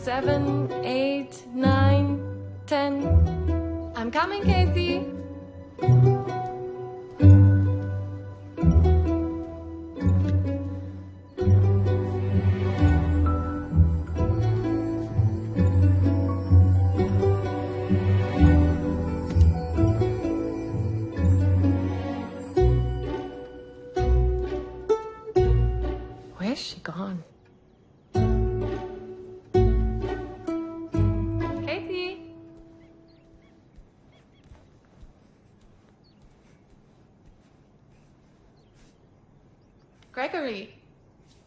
7, 8, 9, 10. I'm coming, Casey. Where's she gone? Casey? Gregory,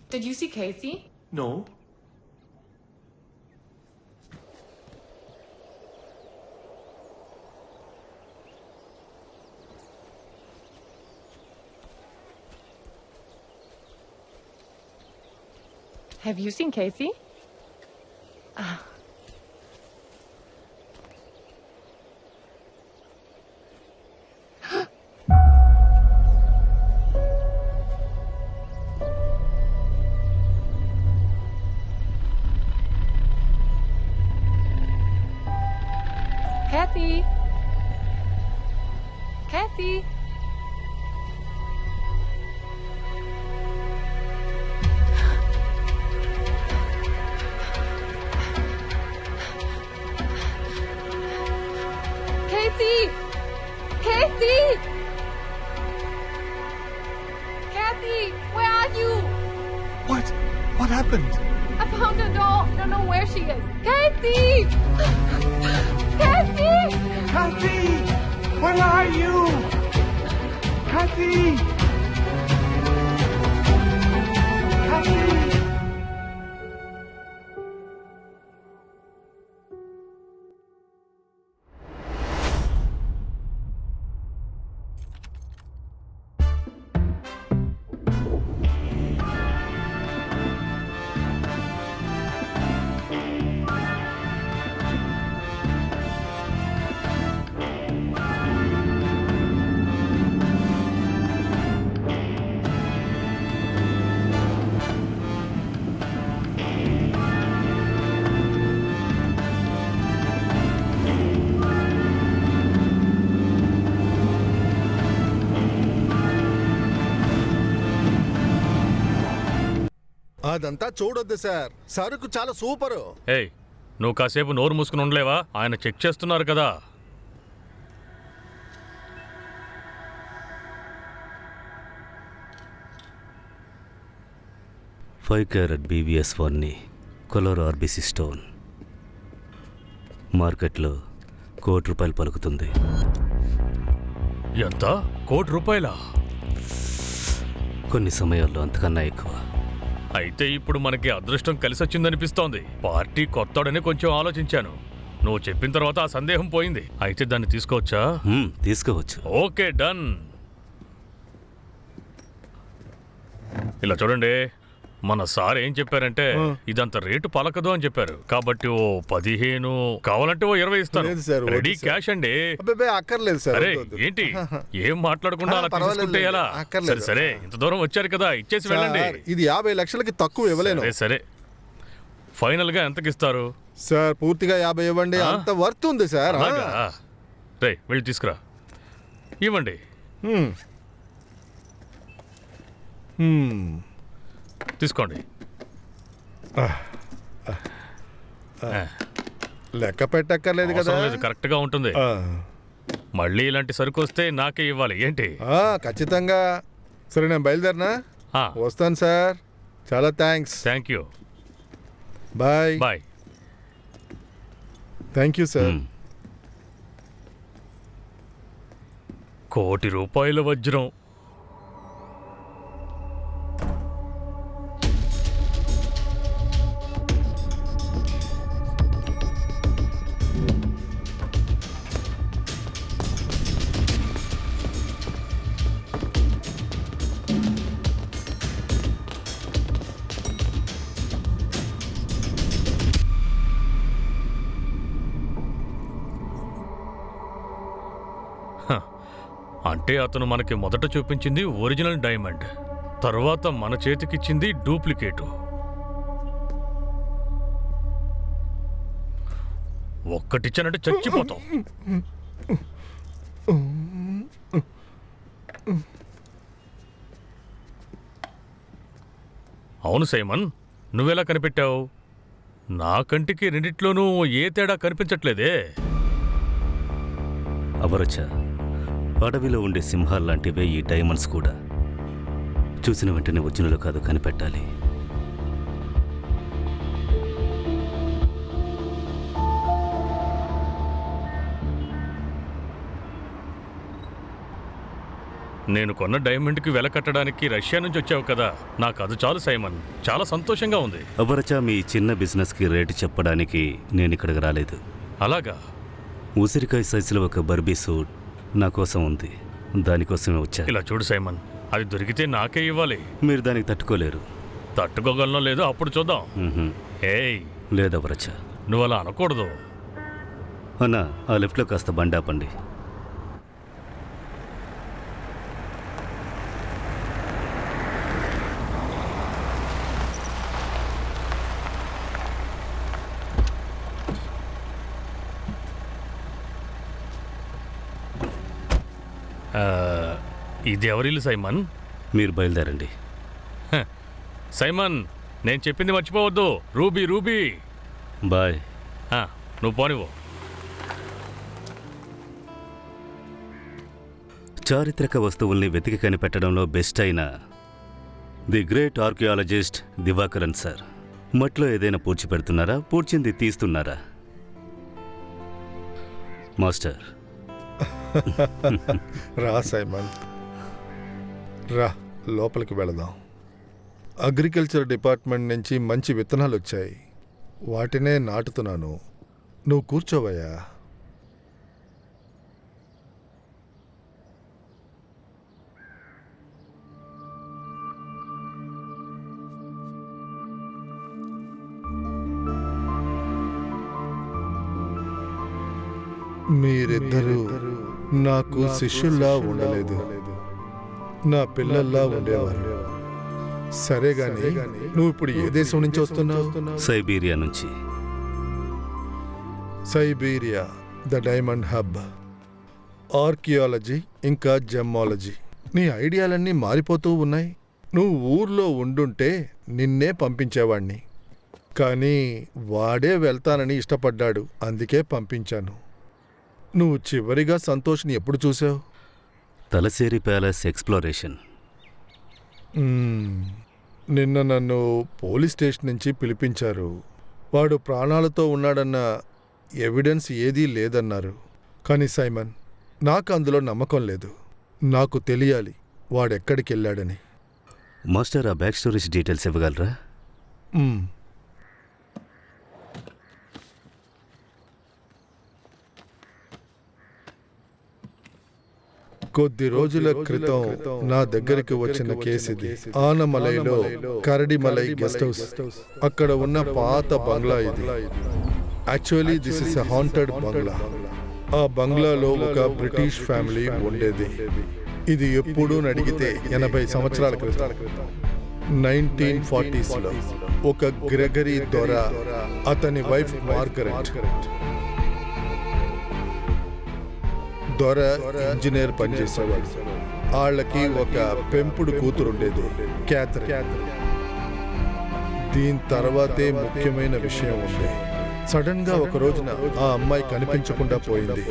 did you see Casey? No. Have you seen Casey? Kathy? Kathy? Kathy! Kathy! Kathy, where are you? What? What happened? I found her doll. Don't know where she is. Kathy! Kathy! Kathy! Where are you? Kathy! Kathy! అదంతా చూడొద్దు sir, సరుకు చాలా super. ఏయ్, నువ్వు కాసేపు నోరు మూసుకుని ఉండలేవా? ఆయన చెక్ చేస్తున్నారు కదా. ఫైవ్ క్యారెట్ BVS 1ని కొలర్ RBC స్టోన్ మార్కెట్లో ₹1,00,00,000 పలుకుతుంది. ఎంత? ₹1,00,00,000? కొన్ని సమయాల్లో అంతకన్నా ఎక్కువ. అయితే ఇప్పుడు మనకి అదృష్టం కలిసొచ్చిందనిపిస్తోంది. పార్టీ కొత్తోడని కొంచెం ఆలోచించాను. నువ్వు చెప్పిన తర్వాత ఆ సందేహం పోయింది. అయితే దాన్ని తీసుకోవచ్చా? తీసుకోవచ్చు. Okay, done. ఇలా చూడండి, మన సార్ ఏం చెప్పారంటే ఇదంత రేటు పలకదు అని చెప్పారు. కాబట్టి ఓ 15, కావాలంటే ఓ 20 ఇస్తాను. రెడీ క్యాష్ అండి. అక్కర్లేదు సార్. అరే ఏంటి, ఏం మాట్లాడకుండా అలా తీసుకుంటే ఎలా? సరే సరే, ఇంత దూరం వచ్చారు కదా, ఇచ్చేసి వెళ్ళండి. ఇది 50 లక్షలకి తక్కువ ఇవ్వలేను. సరే ఫైనల్ గా ఎంతకి ఇస్తారు సార్? పూర్తిగా 50 ఇవ్వండి, అంత వర్త్ ఉంది సార్. రే వెళ్ళి తీసుకురా, ఇవ్వండి. తీసుకోండి. లెక్క పెట్టక్కర్లేదు కదా. కరెక్ట్ గా ఉంటుంది. మళ్ళీ ఇలాంటి సరుకు వస్తే నాకే ఇవ్వాలి ఏంటి? ఖచ్చితంగా. సరే నేను బయలుదేరినా? వస్తాను సార్. చాలా thanks. Thank you. Bye. Bye. Thank you sir. ₹1,00,00,000 వజ్రం. అంటే అతను మనకి మొదట చూపించింది ఒరిజినల్ డైమండ్, తర్వాత మన చేతికిచ్చింది డూప్లికేటు. ఒక్కటిచ్చానంటే చచ్చిపోతావు. అవును సైమన్, నువ్వెలా కనిపెట్టావు? నా కంటికి రెండిట్లోనూ ఏ తేడా కనిపించట్లేదే. అవరచ, అడవిలో ఉండే సింహాల్లాంటివే ఈ డైమండ్స్ కూడా. చూసిన వెంటనే ఒరిజినల్ కాదు కనిపెట్టాలి. నేను కొన్న డైమండ్కి వెల కట్టడానికి రష్యా నుంచి వచ్చావు కదా, నాకు అది చాలు సైమన్. చాలా సంతోషంగా ఉంది. అవరచ, మీ చిన్న బిజినెస్కి రేటు చెప్పడానికి నేను ఇక్కడికి రాలేదు. అలాగా? ఉసిరికాయ సైజులో ఒక బర్బీ సూట్ నా కోసం ఉంది, దానికోసమే వచ్చా. ఇలా చూడు సైమన్, అది దొరికితే నాకే ఇవ్వాలి. మీరు దానికి తట్టుకోలేరు. తట్టుకోగలనో లేదో అప్పుడు చూద్దాం. ఏయ్ లేదవరచ, నువ్వు అలా అనకూడదు. అన్నా, ఆ లెఫ్ట్లో కాస్త బండి ఆపండి. ఇది ఎవరిల్లు సైమన్? మీరు బయలుదేరండి. సైమన్, నేను చెప్పింది మర్చిపోవద్దు. Ruby Ruby. బాయ్. నువ్వు పోనివ్వు. చారిత్రక వస్తువుల్ని వెతికి కనిపెట్టడంలో బెస్ట్ అయిన the great archaeologist Divakaran sir. మట్లో ఏదైనా పూడ్చి పెడుతున్నారా? పూడ్చింది తీస్తున్నారా? మాస్టర్. రా సైమన్, రా లోపలికి వెళదాం. అగ్రికల్చర్ డిపార్ట్మెంట్ నుంచి మంచి విత్తనాలు వచ్చాయి, వాటినే నాటుతున్నాను. నువ్వు కూర్చోవయ్యా. మీరిద్దరూ నాకు శిష్యుల్లా ఉండలేదు, నా పిల్లల్లా ఉండేవారు. సరే గాని, నువ్వు ఇప్పుడు ఏ దేశం నుంచి వస్తున్నావు? సైబీరియా నుంచి. Siberia, the diamond hub. Archaeology ఇంకా జెమ్మాలజీ. నీ ఐడియాలన్నీ మారిపోతూ ఉన్నాయి. నువ్వు ఊర్లో ఉండుంటే నిన్నే పంపించేవాణ్ణి, కానీ వాడే వెళ్తానని ఇష్టపడ్డాడు, అందుకే పంపించాను. నువ్వు చివరిగా సంతోష్ని ఎప్పుడు చూసావు? తలసేరి ప్యాలెస్ ఎక్స్ప్లోరేషన్. నిన్న నన్ను పోలీస్ స్టేషన్ నుంచి పిలిపించారు. వాడు ప్రాణాలతో ఉన్నాడన్న ఎవిడెన్స్ ఏదీ లేదన్నారు. కానీ సైమన్, నాకు అందులో నమ్మకం లేదు. నాకు తెలియాలి వాడెక్కడికి వెళ్ళాడని. మాస్టర్, ఆ బ్యాక్ స్టోరీస్ డీటెయిల్స్ ఇవ్వగలరా? కొద్ది రోజుల క్రితం నా దగ్గరికి వచ్చిన కేసిది. ఆనమలైలో కరడిమలై గెస్ట్ హౌస్, అక్కడ ఉన్న పాత బంగ్లా ఇది. Actually this is a haunted bangla. ఆ బంగ్లాలో ఒక బ్రిటిష్ ఫ్యామిలీ ఉండేది. ఇది ఎప్పుడూ అడిగితే 80 సంవత్సరాల క్రితం, 1940s లో ఒక గ్రెగరీ దొర, అతని వైఫ్ మార్గరెట్. దొర ఇంజనీర్ పనిచేసేవాడు. వాళ్ళకి ఒక పెంపుడు కూతురుండేది, క్యాథరిన్. దీని తర్వాతే ముఖ్యమైన విషయం ఉంది. సడన్ గా ఒక రోజున ఆ అమ్మాయి కనిపించకుండా పోయింది.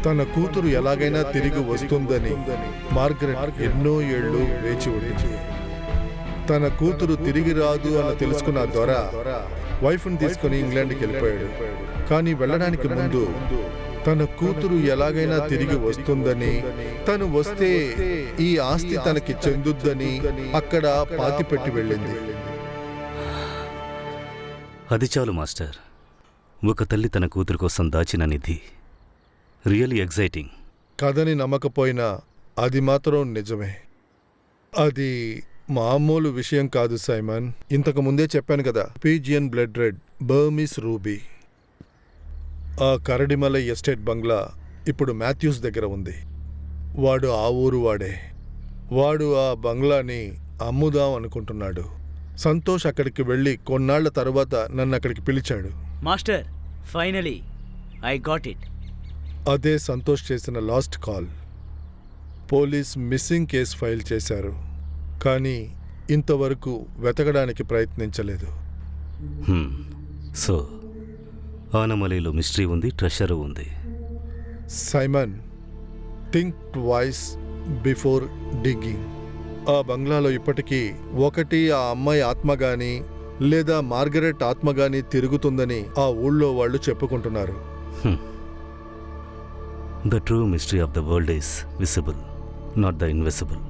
తన కూతురు ఎలాగైనా తిరిగి వస్తుందని మార్గరెట్ ఎన్నో ఏళ్లు వేచి ఉండింది. తన కూతురు తిరిగి రాదు అని తెలుసుకున్న దొర వైఫ్ని తీసుకుని ఇంగ్లాండ్కి వెళ్ళిపోయాడు. కానీ వెళ్ళడానికి ముందు తన కూతురు ఎలాగైనా తిరిగి వస్తుందని, తను వస్తే ఈ ఆస్తి తనకి చెందుద్దని అక్కడ పాతిపెట్టి వెళ్ళింది. అది చాలు మాస్టర్. ఒక తల్లి తన కూతురు కోసం దాచిన నిధి. Really exciting. కథని నమ్మకపోయినా అది మాత్రం నిజమే. అది మామూలు విషయం కాదు సైమన్. ఇంతకు ముందే చెప్పాను కదా, pigeon blood red, Burmese ruby. ఆ కరడిమలై ఎస్టేట్ బంగ్లా ఇప్పుడు మాథ్యూస్ దగ్గర ఉంది. వాడు ఆ ఊరు వాడే. వాడు ఆ బంగ్లాని అమ్ముదాం అనుకుంటున్నాడు. సంతోష్ అక్కడికి వెళ్ళి కొన్నాళ్ల తర్వాత నన్ను అక్కడికి పిలిచాడు. Master, finally I got it. అదే సంతోష్ చేసిన last call. Police missing case file చేశారు, కానీ ఇంతవరకు వెతకడానికి ప్రయత్నించలేదు. సో ఆనమలీలో మిస్టరీ ఉంది, ట్రెషరు ఉంది. Simon, think twice before digging. ఆ బంగ్లాలో ఇప్పటికీ ఒకటి ఆ అమ్మాయి ఆత్మ గాని లేదా మార్గరెట్ ఆత్మ గాని తిరుగుతుందని ఆ ఊళ్ళో వాళ్ళు చెప్పుకుంటున్నారు. The true mystery of the world is visible, not the invisible.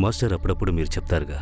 Master అప్పుడప్పుడు మీరు చెప్తారుగా.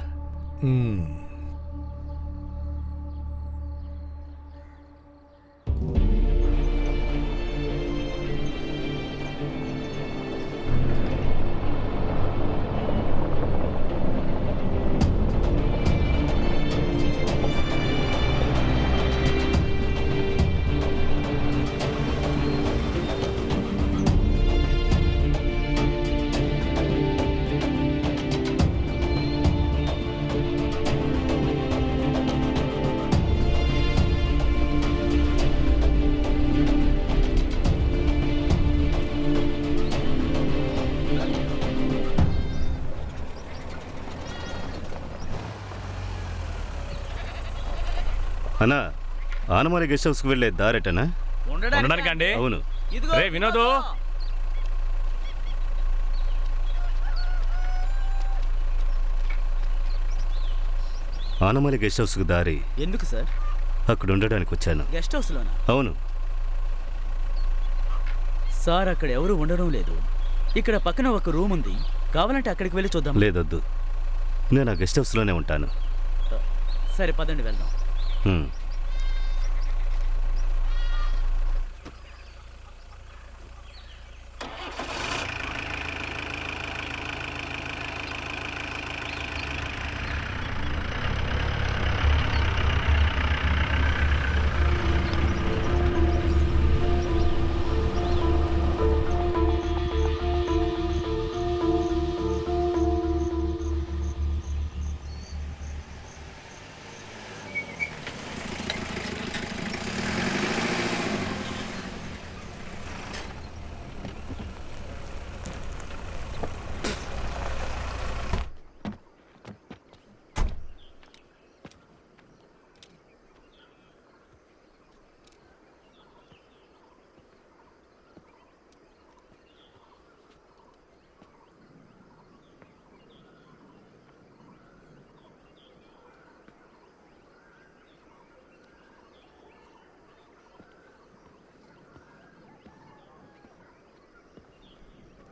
అన్నా, ఆనమలి గెస్ట్ హౌస్కి వెళ్ళే దారెటనా? ఉండడానికండి? అవును. రే వినోదు, ఆనమలి గెస్ట్ హౌస్కి దారి ఎందుకు సార్? అక్కడ ఉండడానికి వచ్చాను. గెస్ట్ హౌస్లోనా? అవును. సార్, అక్కడ ఎవరు ఉండడం లేదు. ఇక్కడ పక్కన ఒక రూమ్ ఉంది, కావాలంటే అక్కడికి వెళ్ళి చూద్దాం. లేదొద్దు, నేను ఆ గెస్ట్ హౌస్లోనే ఉంటాను. సరే పదండి వెళ్దాం.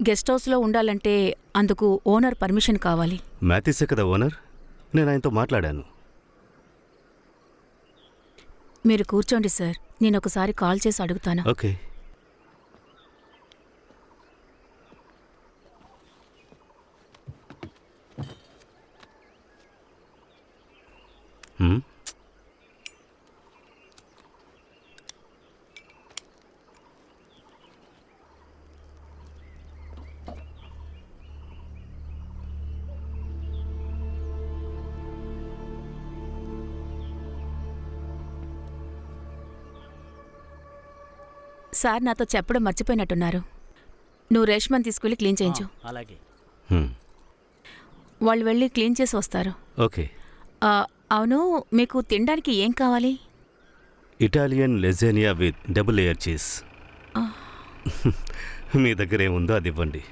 గెస్ట్ హౌస్లో ఉండాలంటే అందుకు ఓనర్ పర్మిషన్ కావాలి. మ్యాథిసే కదా ఓనర్, నేను ఆయనతో మాట్లాడాను. మీరు కూర్చోండి సార్, నేను ఒకసారి కాల్ చేసి అడుగుతాను. ఓకే. సార్ నాతో చెప్పడం మర్చిపోయినట్టున్నారు. నువ్వు రేష్మని తీసుకెళ్ళి క్లీన్ చేయించు. అలాగే. వాళ్ళు వెళ్ళి క్లీన్ చేసి వస్తారు. ఓకే. అవును, మీకు తినడానికి ఏం కావాలి? Italian lasagna with double layer cheese. మీ దగ్గర ఏముందో అది ఇవ్వండి.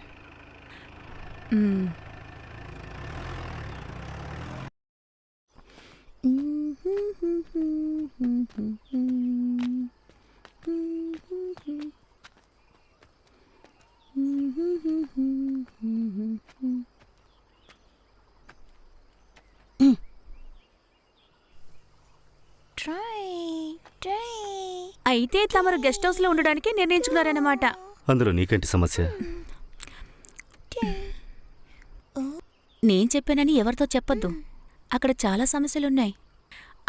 అయితే తమరు గెస్ట్ హౌస్లో ఉండడానికి నిర్ణయించుకున్నారన్నమాట. అందులో నీకేంటి సమస్య? నేను చెప్పానని ఎవరితో చెప్పొద్దు. అక్కడ చాలా సమస్యలున్నాయి.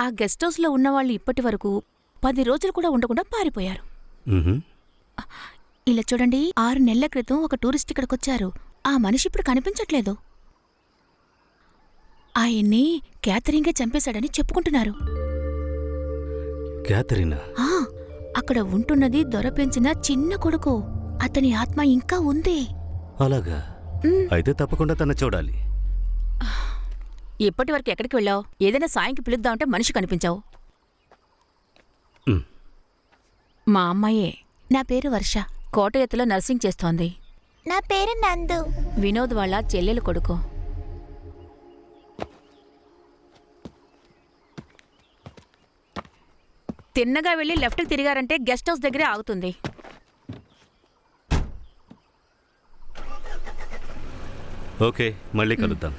ఆ గెస్ట్ హౌస్లో ఉన్నవాళ్ళు ఇప్పటి వరకు 10 రోజులు కూడా ఉండకుండా పారిపోయారు. ఇలా చూడండి, 6 నెలల క్రితం ఒక టూరిస్ట్ ఇక్కడికొచ్చారు. ఆ మనిషి ఇప్పుడు కనిపించట్లేదు. ఆయన్ని క్యాథరిన్గా చంపేశాడని చెప్పుకుంటున్నారు. క్యాథరినా? ఆ, అక్కడ ఉంటున్నది దొర పెంచిన చిన్న కొడుకు. అతని ఆత్మ ఇంకా ఉంది. అలాగా? అయితే తప్పకుండా తన చూడాలి. ఇప్పటి వరకు ఎక్కడికి వెళ్ళావు? ఏదైనా సాయంకి పిలుద్దామంటే మనిషి కనిపించావు. మా అమ్మాయే. నా పేరు వర్ష. కోట ఎత్తులో నర్సింగ్ చేస్తోంది. నా పేరు నందు. వినోద్ వాళ్ళ చెల్లెలు కొడుకు. తిన్నగా వెళ్ళి లెఫ్ట్కి తిరిగారంటే గెస్ట్ హౌస్ దగ్గరే ఆగుతుంది. ఓకే, మళ్ళీ కలుద్దాం.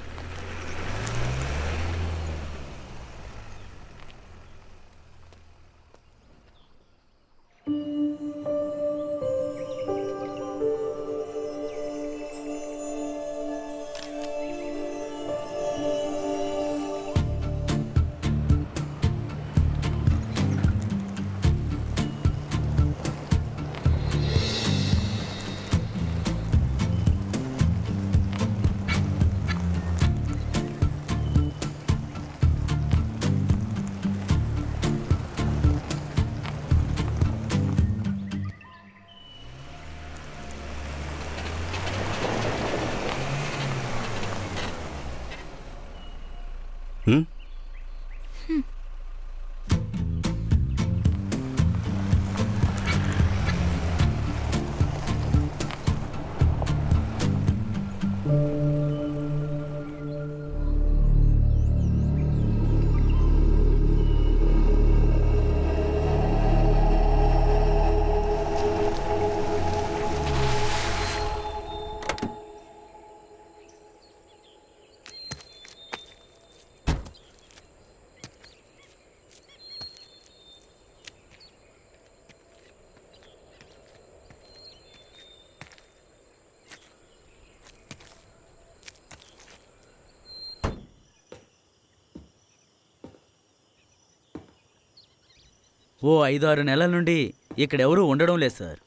ఓ 5-6 నెలల నుండి ఇక్కడెవరూ ఉండడం లేదు సార్.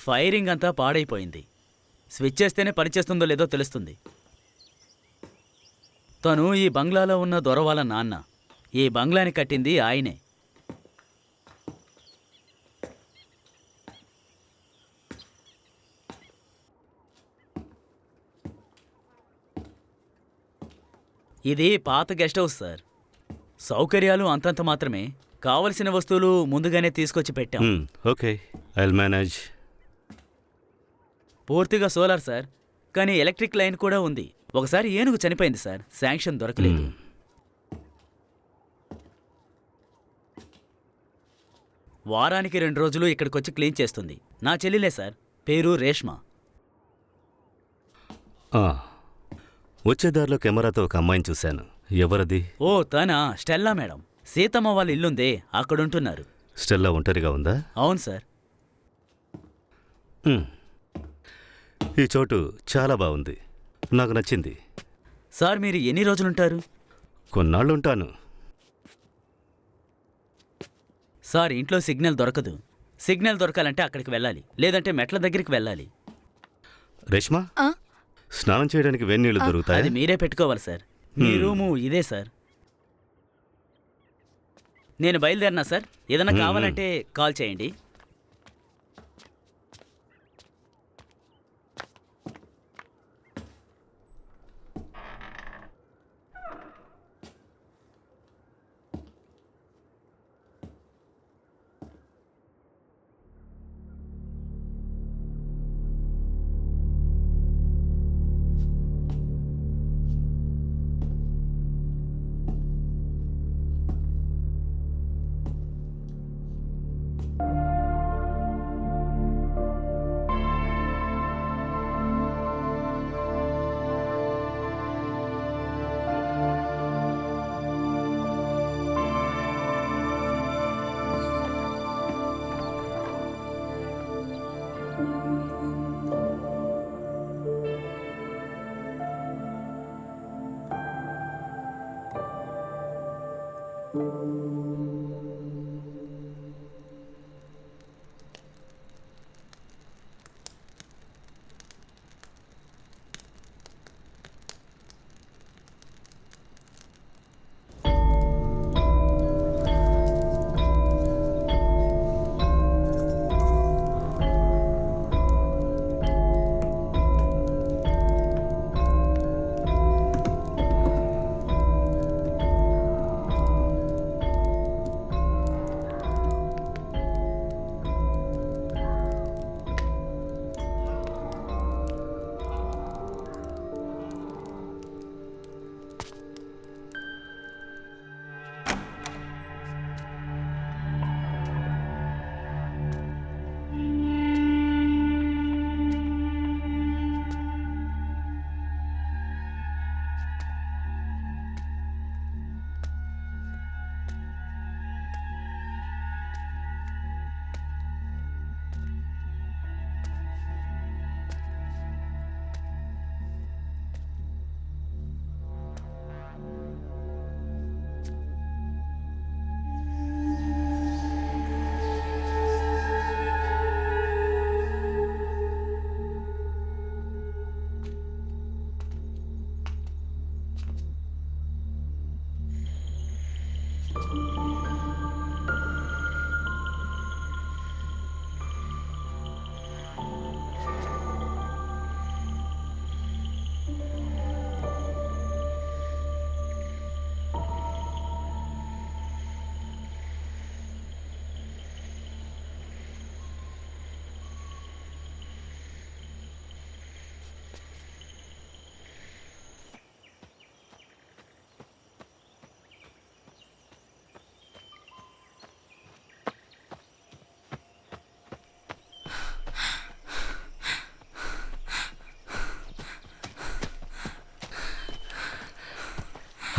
ఫైరింగ్ అంతా పాడైపోయింది. స్విచ్ చేస్తేనే పనిచేస్తుందో లేదో తెలుస్తుంది. తను ఈ బంగ్లాలో ఉన్న దొర వాళ్ళ నాన్న. ఈ బంగ్లాని కట్టింది ఆయనే. ఇది పాత గెస్ట్ హౌస్ సార్. సౌకర్యాలు అంతంత మాత్రమే. కావలసిన వస్తువులు ముందుగానే తీసుకొచ్చి పెట్టాం. Okay, I'll manage. పూర్తిగా సోలార్ సార్, కానీ ఎలక్ట్రిక్ లైన్ కూడా ఉంది. ఒకసారి ఏనుగు చనిపోయింది సార్, శాంక్షన్ దొరకలేదు. వారానికి 2 రోజులు ఇక్కడికొచ్చి క్లీన్ చేస్తుంది. నా చెల్లిలే సార్, పేరు రేష్మ. వచ్చేదారిలో కెమెరాతో ఒక అమ్మాయిని చూశాను. ఎవరది? ఓ తనా, స్టెల్లా మేడం. సీతమ్మ వాళ్ళ ఇల్లుందే, అక్కడుంటున్నారు. స్టెల్లా ఒంటరిగా ఉందా? అవును సార్. ఈ చోటు చాలా బాగుంది, నాకు నచ్చింది. సార్ మీరు ఎన్ని రోజులుంటారు? కొన్నాళ్ళుంటాను. సార్ ఇంట్లో సిగ్నల్ దొరకదు. సిగ్నల్ దొరకాలంటే అక్కడికి వెళ్ళాలి, లేదంటే మెట్ల దగ్గరికి వెళ్ళాలి. రేష్మా, స్నానం చేయడానికి వేన్నీళ్లు దొరుకుతాయి. అది మీరే పెట్టుకోవాలి సార్. మీ రూము ఇదే సార్. నేను బయలుదేరినా సార్. ఏదైనా కావాలంటే కాల్ చేయండి.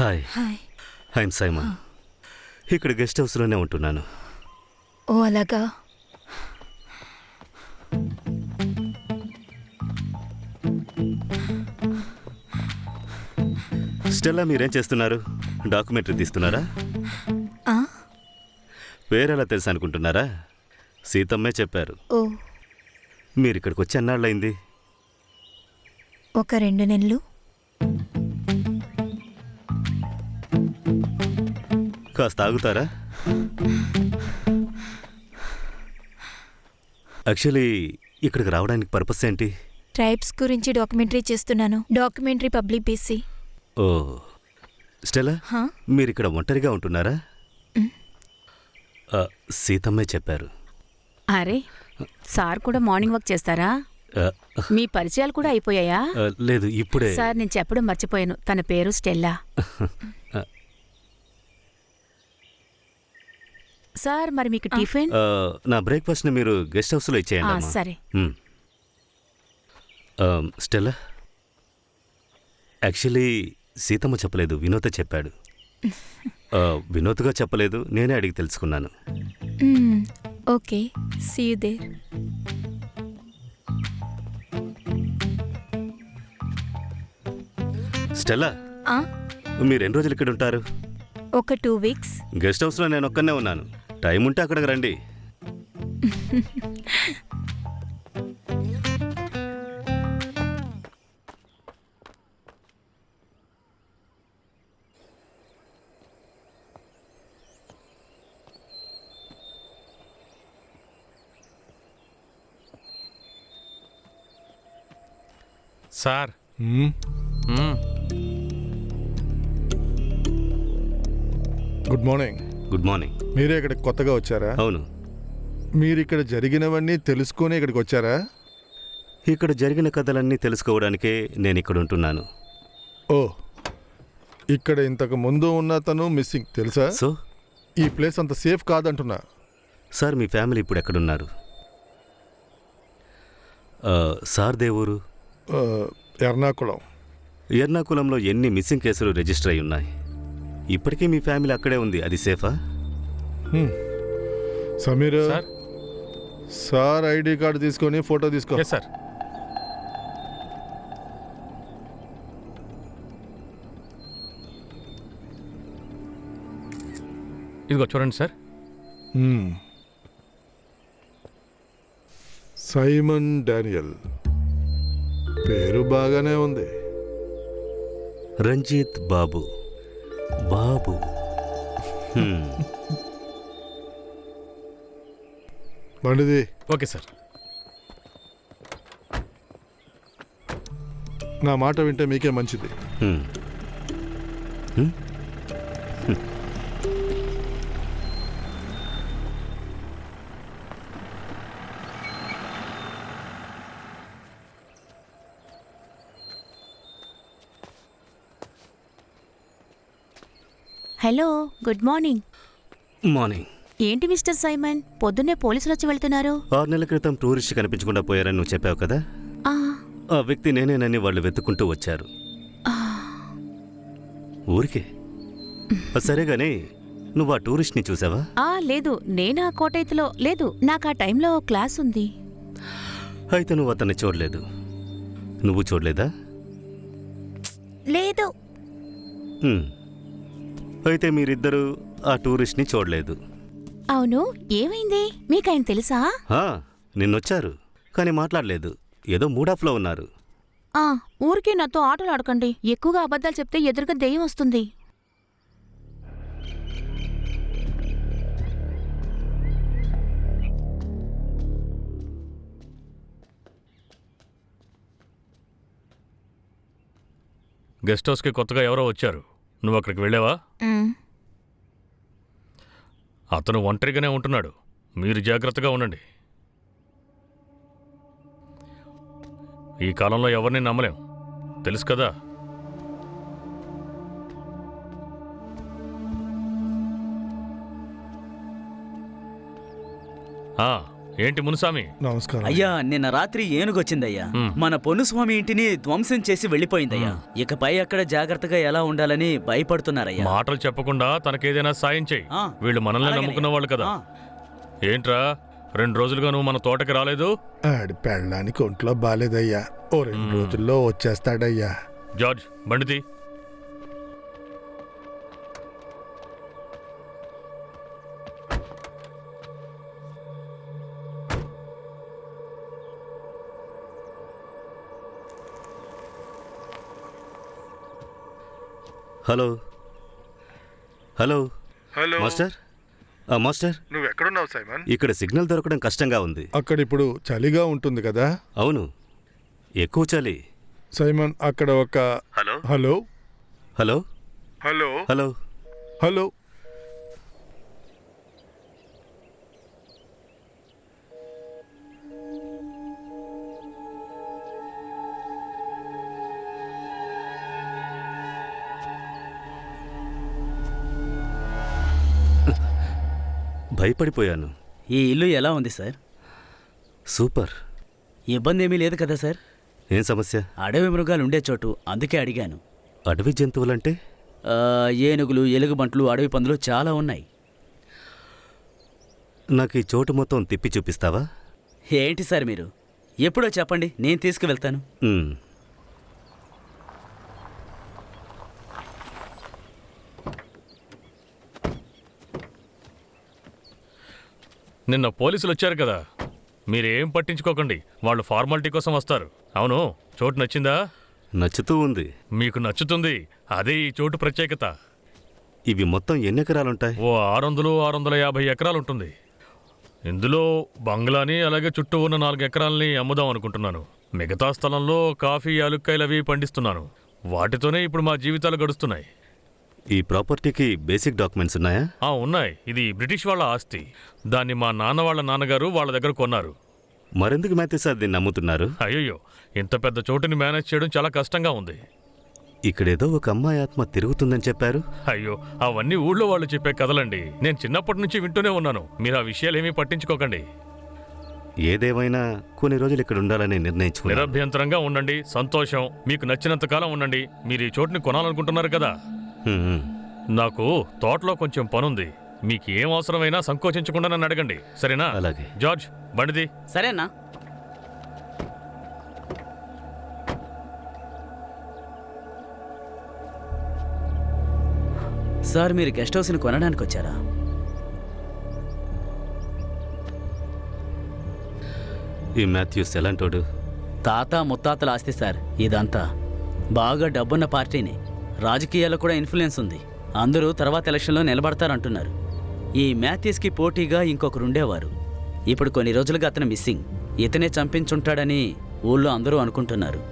Hi, hi. I'm Simon. ఇక్కడ గెస్ట్ హౌస్లోనే ఉంటున్నాను. ఓ అలాగా. స్టెల్లా, మీరేం చేస్తున్నారు? డాక్యుమెంటరీ తీస్తున్నారా? ఆ? వేరేలా తెలుసు అనుకుంటున్నారా? సీతమ్మే చెప్పారు. ఓ మీరు ఇక్కడికి వచ్చి ఎన్నాళ్ళయింది? ఒక 2 నెలలు. కాస్త ఆగుతారా? యాక్చువల్లీ ఇక్కడికి రావడానికి పర్పస్ ఏంటి? ట్రైబ్స్ గురించి డాక్యుమెంటరీ చేస్తున్నాను. Documentary public BC. ఓ స్టెల్లా, హా? మీరు ఇక్కడ ఒంటరిగా ఉంటున్నారా? సీతమ్మే చెప్పారు. అరే, సార్ కూడా మార్నింగ్ వాక్ చేస్తారా? ఆ, మీ పరిచయాలు కూడా అయిపోయాయా? లేదు, ఇప్పుడే. సార్, నేను చెప్పడం మర్చిపోయాను. తన పేరు స్టెల్లా. సార్, మరి మీకు టిఫిన్? నా బ్రేక్ఫాస్ట్ని మీరు గెస్ట్ హౌస్లో ఇచ్చేయండి అమ్మా. సరే. స్టెల్లా, యాక్చువల్లీ సీతమ్మ చెప్పలేదు, వినోద్ చెప్పాడు. వినోద్గా చెప్పలేదు, నేనే అడిగి తెలుసుకున్నాను. Okay, see you there. Stella, మీరు ఎన్ని రోజులు ఇక్కడ ఉంటారు? ఒక 2 వీక్స్. గెస్ట్ హౌస్లో నేను ఒక్కనే ఉన్నాను. టైం ఉంటే అక్కడికి రండి. Sir, good morning. Good morning. మీరే ఇక్కడికి కొత్తగా వచ్చారా? అవును. మీరు ఇక్కడ జరిగినవన్నీ తెలుసుకొని ఇక్కడికి వచ్చారా? ఇక్కడ జరిగిన కథలన్నీ తెలుసుకోవడానికే నేను ఇక్కడ ఉంటున్నాను. ఓ, ఇక్కడ ఇంతకు ముందు ఉన్న తను మిస్సింగ్ తెలుసా? సో ఈ ప్లేస్ అంత సేఫ్ కాదంటున్నా. సార్, మీ ఫ్యామిలీ ఇప్పుడు ఎక్కడున్నారు? సార్ దేవురు? ఎర్నాకుళం. ఎర్నాకుళంలో ఎన్ని మిస్సింగ్ కేసులు రిజిస్టర్ అయి ఉన్నాయి? ఇప్పటికీ మీ ఫ్యామిలీ అక్కడే ఉంది, అది సేఫా? Sameer, sir. Sir ID card తీసుకొని ఫోటో తీసుకో. Yes sir. ఇదిగో చూడండి సార్. సైమన్ డానియల్ పేరు బాగానే ఉంది. రంజిత్ బాబు. బాబు. బండిది. Okay sir. నా మాట వింటే మీకే మంచిది. Hello, good morning. మార్నింగ్. ఏంటి మిస్టర్ సైమన్, పొద్దున్నే పోలీసులు వచ్చి వెళ్తున్నారు? 6 నెలల క్రితం టూరిస్ట్ కనిపించకుండా పోయారని నువ్వు చెప్పావు కదా. ఆ వ్యక్తి నేనేనని వాళ్ళు వెతుక్కుంటూ వచ్చారు. ఊరికే. సరేగాని నువ్వు ఆ టూరిస్ట్ని చూసావా? లేదు, నేను ఆ కోటైతులో లేదు. నాకు ఆ టైంలో క్లాస్ ఉంది. అయితే నువ్వు అతన్ని చూడలేదు. నువ్వు చూడలేదా? లేదు. అయితే మీరిద్దరూ ఆ టూరిస్ట్ని చూడలేదు. అవును, ఏమైంది? మీకాయన తెలుసా? నిన్నొచ్చారు, కానీ మాట్లాడలేదు. ఏదో మూడాఫ్లో ఉన్నారు. ఊరికే నాతో ఆటలు ఆడకండి. ఎక్కువగా అబద్ధాలు చెప్తే ఎదురుగా దెయ్యం వస్తుంది. గెస్ట్ హౌస్కి కొత్తగా ఎవరో వచ్చారు. నువ్వు అక్కడికి వెళ్ళావా? అతను ఒంటరిగానే ఉంటున్నాడు. మీరు జాగ్రత్తగా ఉండండి. ఈ కాలంలో ఎవరిని నమ్మలేం, తెలుసు కదా. ఏంటి మునుస్వామి? నమస్కారం అయ్యా. నిన్న రాత్రి ఏనుగొచ్చిందయ్యా. మన పొన్నుస్వామి ఇంటిని ధ్వంసం చేసి వెళ్ళిపోయిందయ్యా. ఇకపై అక్కడ జాగ్రత్తగా ఎలా ఉండాలని భయపడుతున్నారయ్యా. మాటలు చెప్పకుండా తనకేదైనా సాయం చెయ్యి. వీళ్ళు మనల్ని నమ్ముకున్న వాళ్ళు కదా. ఏంట్రా 2 రోజులుగా నువ్వు మన తోటకి రాలేదు? ఆడి పెళ్ళడానికి ఒంట్లో బాలేదయ్యా. ఓ 2 రోజుల్లో వచ్చేస్తాడయ్యా. జార్జ్, బండిది. Hello hello hello master. Master, నువ్వు ఎక్కడున్నావు సైమన్? ఇక్కడ సిగ్నల్ దొరకడం కష్టంగా ఉంది. అక్కడ ఇప్పుడు చలిగా ఉంటుంది కదా? అవును, ఎక్కువ చలి. సైమన్, అక్కడ ఒక hello hello hello hello hello hello భయపడిపోయాను. ఈ ఇల్లు ఎలా ఉంది సార్? సూపర్. ఇబ్బంది ఏమీ లేదు కదా సార్? ఏం సమస్య? అడవి మృగాలు ఉండే చోటు, అందుకే అడిగాను. అడవి జంతువులంటే? ఏనుగులు, ఎలుగుబంట్లు, అడవి పందులు చాలా ఉన్నాయి. నాకు ఈ చోటు మొత్తం తిప్పి చూపిస్తావా? ఏంటి సార్ మీరు? ఎప్పుడో చెప్పండి, నేను తీసుకువెళ్తాను. నిన్న పోలీసులు వచ్చారు కదా, మీరేం పట్టించుకోకండి. వాళ్ళు ఫార్మాలిటీ కోసం వస్తారు. అవును, చోటు నచ్చిందా? నచ్చుతూ ఉంది. మీకు నచ్చుతుంది, అదే ఈ చోటు ప్రత్యేకత. ఇవి మొత్తం ఎన్ని ఎకరాలుంటాయి? ఓ 600-650 ఎకరాలుంటుంది. ఇందులో బంగ్లాని, అలాగే చుట్టూ ఉన్న 4 ఎకరాలని అమ్ముదాం అనుకుంటున్నాను. మిగతా స్థలంలో కాఫీ, యాలుక్కాయలు అవి పండిస్తున్నాను. వాటితోనే ఇప్పుడు మా జీవితాలు గడుస్తున్నాయి. ఈ ప్రాపర్టీకి బేసిక్ డాక్యుమెంట్స్ ఉన్నాయా? ఉన్నాయి. ఇది బ్రిటిష్ వాళ్ళ ఆస్తి. దాన్ని మా నాన్న వాళ్ళ నాన్నగారు వాళ్ళ దగ్గర కొన్నారు. మరెందుకు మాథ్యూ సార్ దీన్ని నమ్ముతున్నారు? అయ్యో, ఇంత పెద్ద చోటుని మేనేజ్ చేయడం చాలా కష్టంగా ఉంది. ఇక్కడేదో ఒక అమ్మాయి ఆత్మ తిరుగుతుందని చెప్పారు. అయ్యో, అవన్నీ ఊళ్ళో వాళ్ళు చెప్పే కథలండి. నేను చిన్నప్పటి నుంచి వింటూనే ఉన్నాను. మీరు ఆ విషయాలేమీ పట్టించుకోకండి. ఏదేమైనా కొన్ని రోజులు ఇక్కడ ఉండాలని నిర్ణయించుకున్నారు. నిరభ్యంతరంగా ఉండండి, సంతోషం. మీకు నచ్చినంత కాలం ఉండండి. మీరు ఈ చోటుని కొనాలనుకుంటున్నారు కదా. నాకు తోటలో కొంచెం పనుంది. మీకు ఏం అవసరమైనా సంకోచించకుండా నన్ను అడగండి, సరేనా? అలాగే. జార్జ్, బండిది. సరేనా? సార్, మీరు గెస్ట్ హౌస్ని కొనడానికి వచ్చారా? ఈ మాథ్యూస్ ఎలాంటోడు? తాత ముత్తాతల ఆస్తి సార్ ఇదంతా. బాగా డబ్బున్న పార్టీని. రాజకీయాల్లో కూడా ఇన్ఫ్లుయెన్స్ ఉంది. అందరూ తర్వాత ఎలక్షన్లో నిలబడతారంటున్నారు. ఈ మాథ్యూస్కి పోటీగా ఇంకొకరుండేవారు. ఇప్పుడు కొన్ని రోజులుగా అతను మిస్సింగ్. ఇతనే చంపించుంటాడని ఊళ్ళో అందరూ అనుకుంటున్నారు.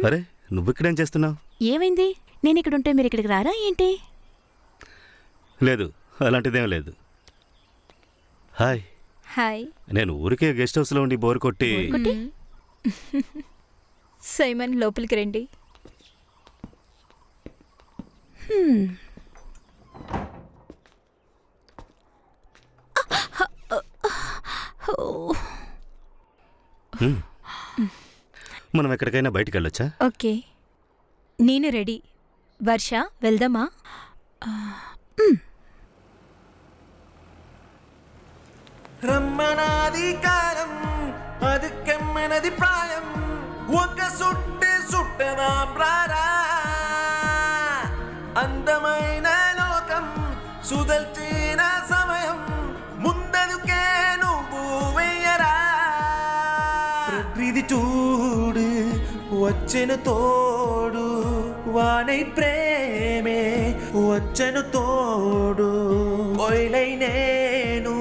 అరే నువ్విక్కడేం చేస్తున్నావు? ఏమైంది? నేను ఇక్కడుంటే మీరు ఇక్కడికి రారా ఏంటి? లేదు, అలాంటిదేం లేదు. హాయ్. హాయ్. నేను ఊరికే గెస్ట్ హౌస్లో ఉండి బోర్ కొట్టి సైమన్ లోపలికి రండి. మనం ఎక్కడికైనా బయటికి వెళ్ళొచ్చా? ఓకే, నేను రెడీ. వర్ష, వెళ్దామా? రమ్మనాది కాలం అది కెమ్మనది ప్రాయం ఒక సుట్టే సుట్టనాం రారా అందమైన లోకం సుదల్చిన సమయం ముందదుకే నువ్వు వెయ్యరా ప్రకృతి చూడు వచ్చెను తోడు వానై ప్రేమే వచ్చెను తోడు కోయిలై నేను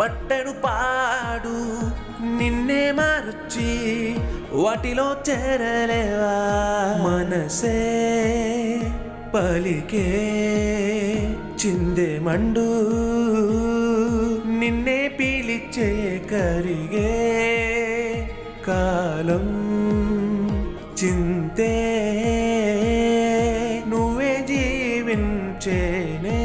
బట్టను పాడు నిన్నే మార్చి వాటిలో చేరలేవా మనసే పలికే చిందే మండు నిన్నే పీలిచ్చే కరిగే కాలం చింతే నువ్వే జీవించేనే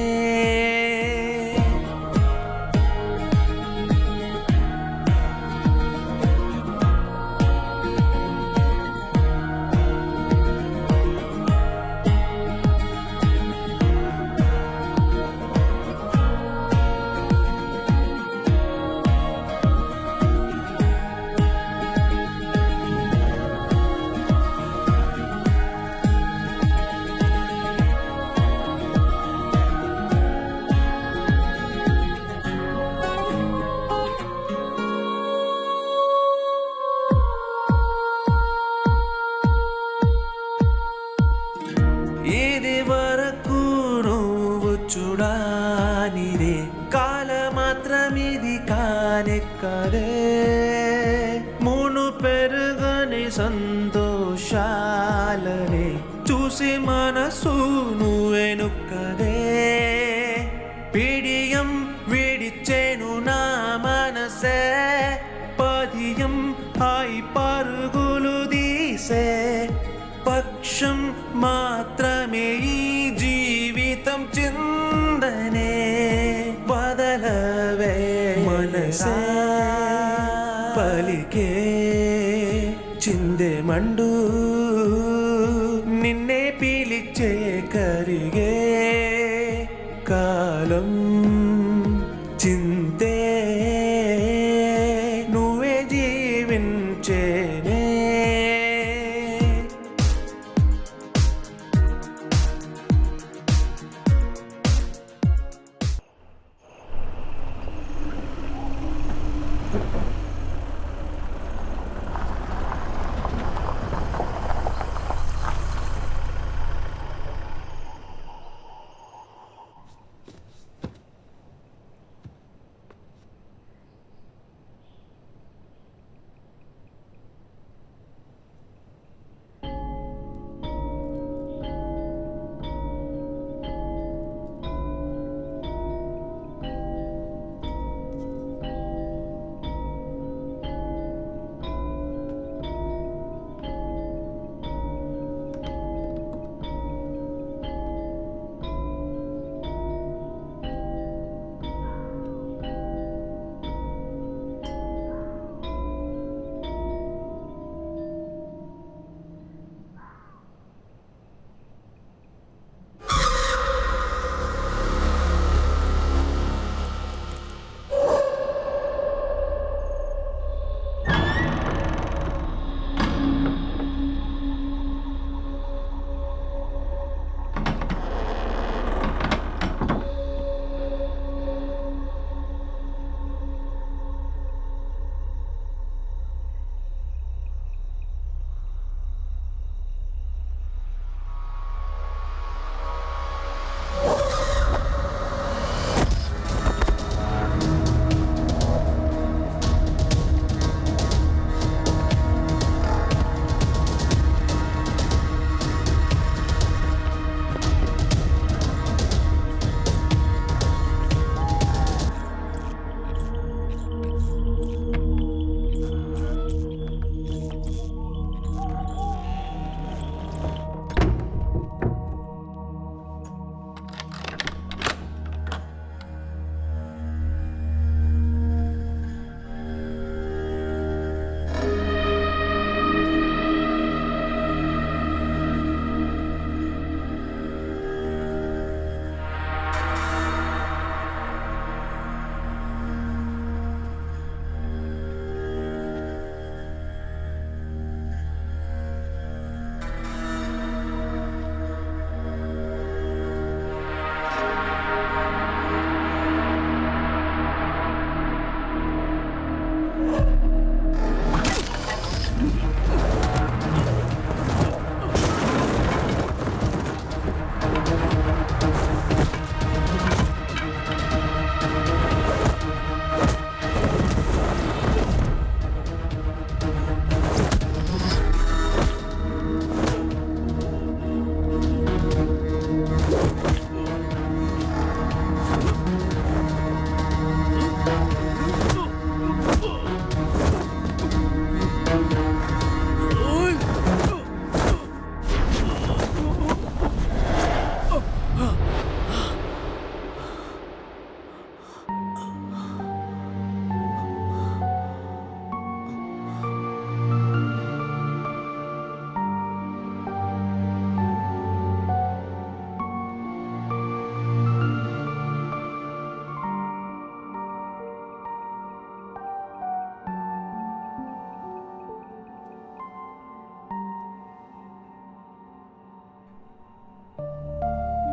ఇది వరకు నువ్వు చూడానిదే కాలమాత్రమిది కానెక్కదే మును పెరుగని సంతోషాలనే చూసి మనసు నువ్వెనుక్కదే పిడియం విడిచేను నా మనసే పదియం హాయి పరుగులు తీసే పక్షం మాత్రమే ఈ జీవితం చిందనే వదలవే మనసే పలికే చిందే మండు నిన్నే పీలిచ్చే కరిగే కాలం చింతే నువ్వే జీవించేనే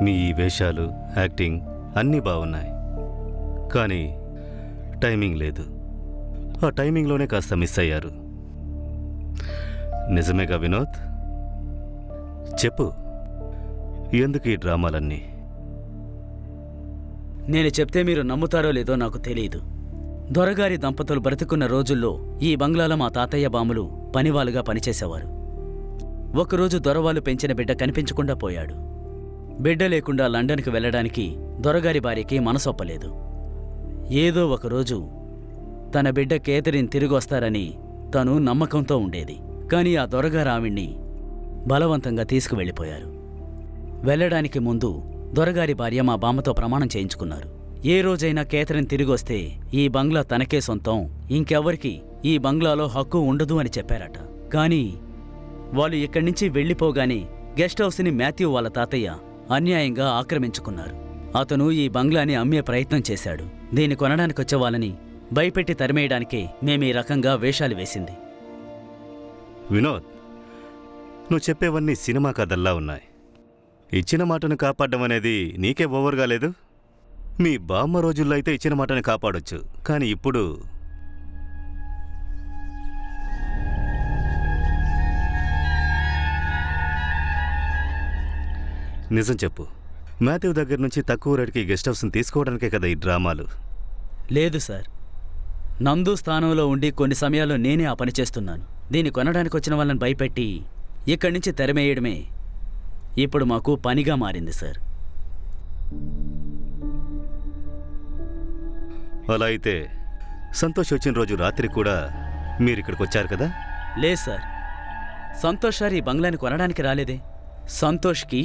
మీ ఈ వేషాలు, యాక్టింగ్ అన్నీ బాగున్నాయి, కానీ టైమింగ్ లేదు. ఆ టైమింగ్లోనే కాస్త మిస్ అయ్యారు. నిజమేగా వినోద్? చెప్పు, ఎందుకు ఈ డ్రామాలన్నీ? నేను చెప్తే మీరు నమ్ముతారో లేదో నాకు తెలియదు. దొరగారి దంపతులు బ్రతికున్న రోజుల్లో ఈ బంగ్లాలో మా తాతయ్య బాములు పనివాళ్ళుగా పనిచేసేవారు. ఒకరోజు దొరవాళ్ళు పెంచిన బిడ్డ కనిపించకుండా పోయాడు. బిడ్డ లేకుండా లండన్కి వెళ్ళడానికి దొరగారి భార్యకి మనసొప్పలేదు. ఏదో ఒకరోజు తన బిడ్డ కేథరిన్ తిరిగొస్తారని తను నమ్మకంతో ఉండేది. కానీ ఆ దొరగారు ఆవిడ్ని బలవంతంగా తీసుకువెళ్ళిపోయారు. వెళ్ళడానికి ముందు దొరగారి భార్య మా బామ్మతో ప్రమాణం చేయించుకున్నారు. ఏ రోజైనా కేథరిన్ తిరిగొస్తే ఈ బంగ్లా తనకే సొంతం, ఇంకెవ్వరికి ఈ బంగ్లాలో హక్కు ఉండదు అని చెప్పారట. కానీ వాళ్ళు ఇక్కడి నుంచి వెళ్ళిపోగానే గెస్ట్ హౌస్ని మాథ్యూ వాళ్ళ తాతయ్య అన్యాయంగా ఆక్రమించుకున్నారు. అతను ఈ బంగ్లాని అమ్మే ప్రయత్నం చేశాడు. దీన్ని కొనడానికొచ్చే వాళ్ళని భయపెట్టి తరిమేయడానికే మేమీ రకంగా వేషాలు వేసింది. వినోద్, నువ్వు చెప్పేవన్నీ సినిమా కథల్లా ఉన్నాయి. ఇచ్చిన మాటను కాపాడడం అనేది నీకే ఓవర్గా లేదు? మీ బామ్మ రోజుల్లో అయితే ఇచ్చిన మాటను కాపాడొచ్చు, కానీ ఇప్పుడు నిజం చెప్పు, మాథ్యూ దగ్గర నుంచి తక్కువ రేటుకి గెస్ట్ హౌస్ని తీసుకోవడానికే కదా ఈ డ్రామాలు? లేదు సార్, నందు స్థానంలో ఉండి కొన్ని సమయాల్లో నేనే ఆ పని చేస్తున్నాను. దీన్ని కొనడానికి వచ్చిన వాళ్ళని భయపెట్టి ఇక్కడి నుంచి తెరమేయడమే ఇప్పుడు మాకు పనిగా మారింది సార్. అలా అయితే సంతోష్ వచ్చిన రోజు రాత్రి కూడా మీరిక్కడికి వచ్చారు కదా? లేదు సార్, సంతోష్ సార్ ఈ బంగ్లాని కొనడానికి రాలేదే. సంతోష్కి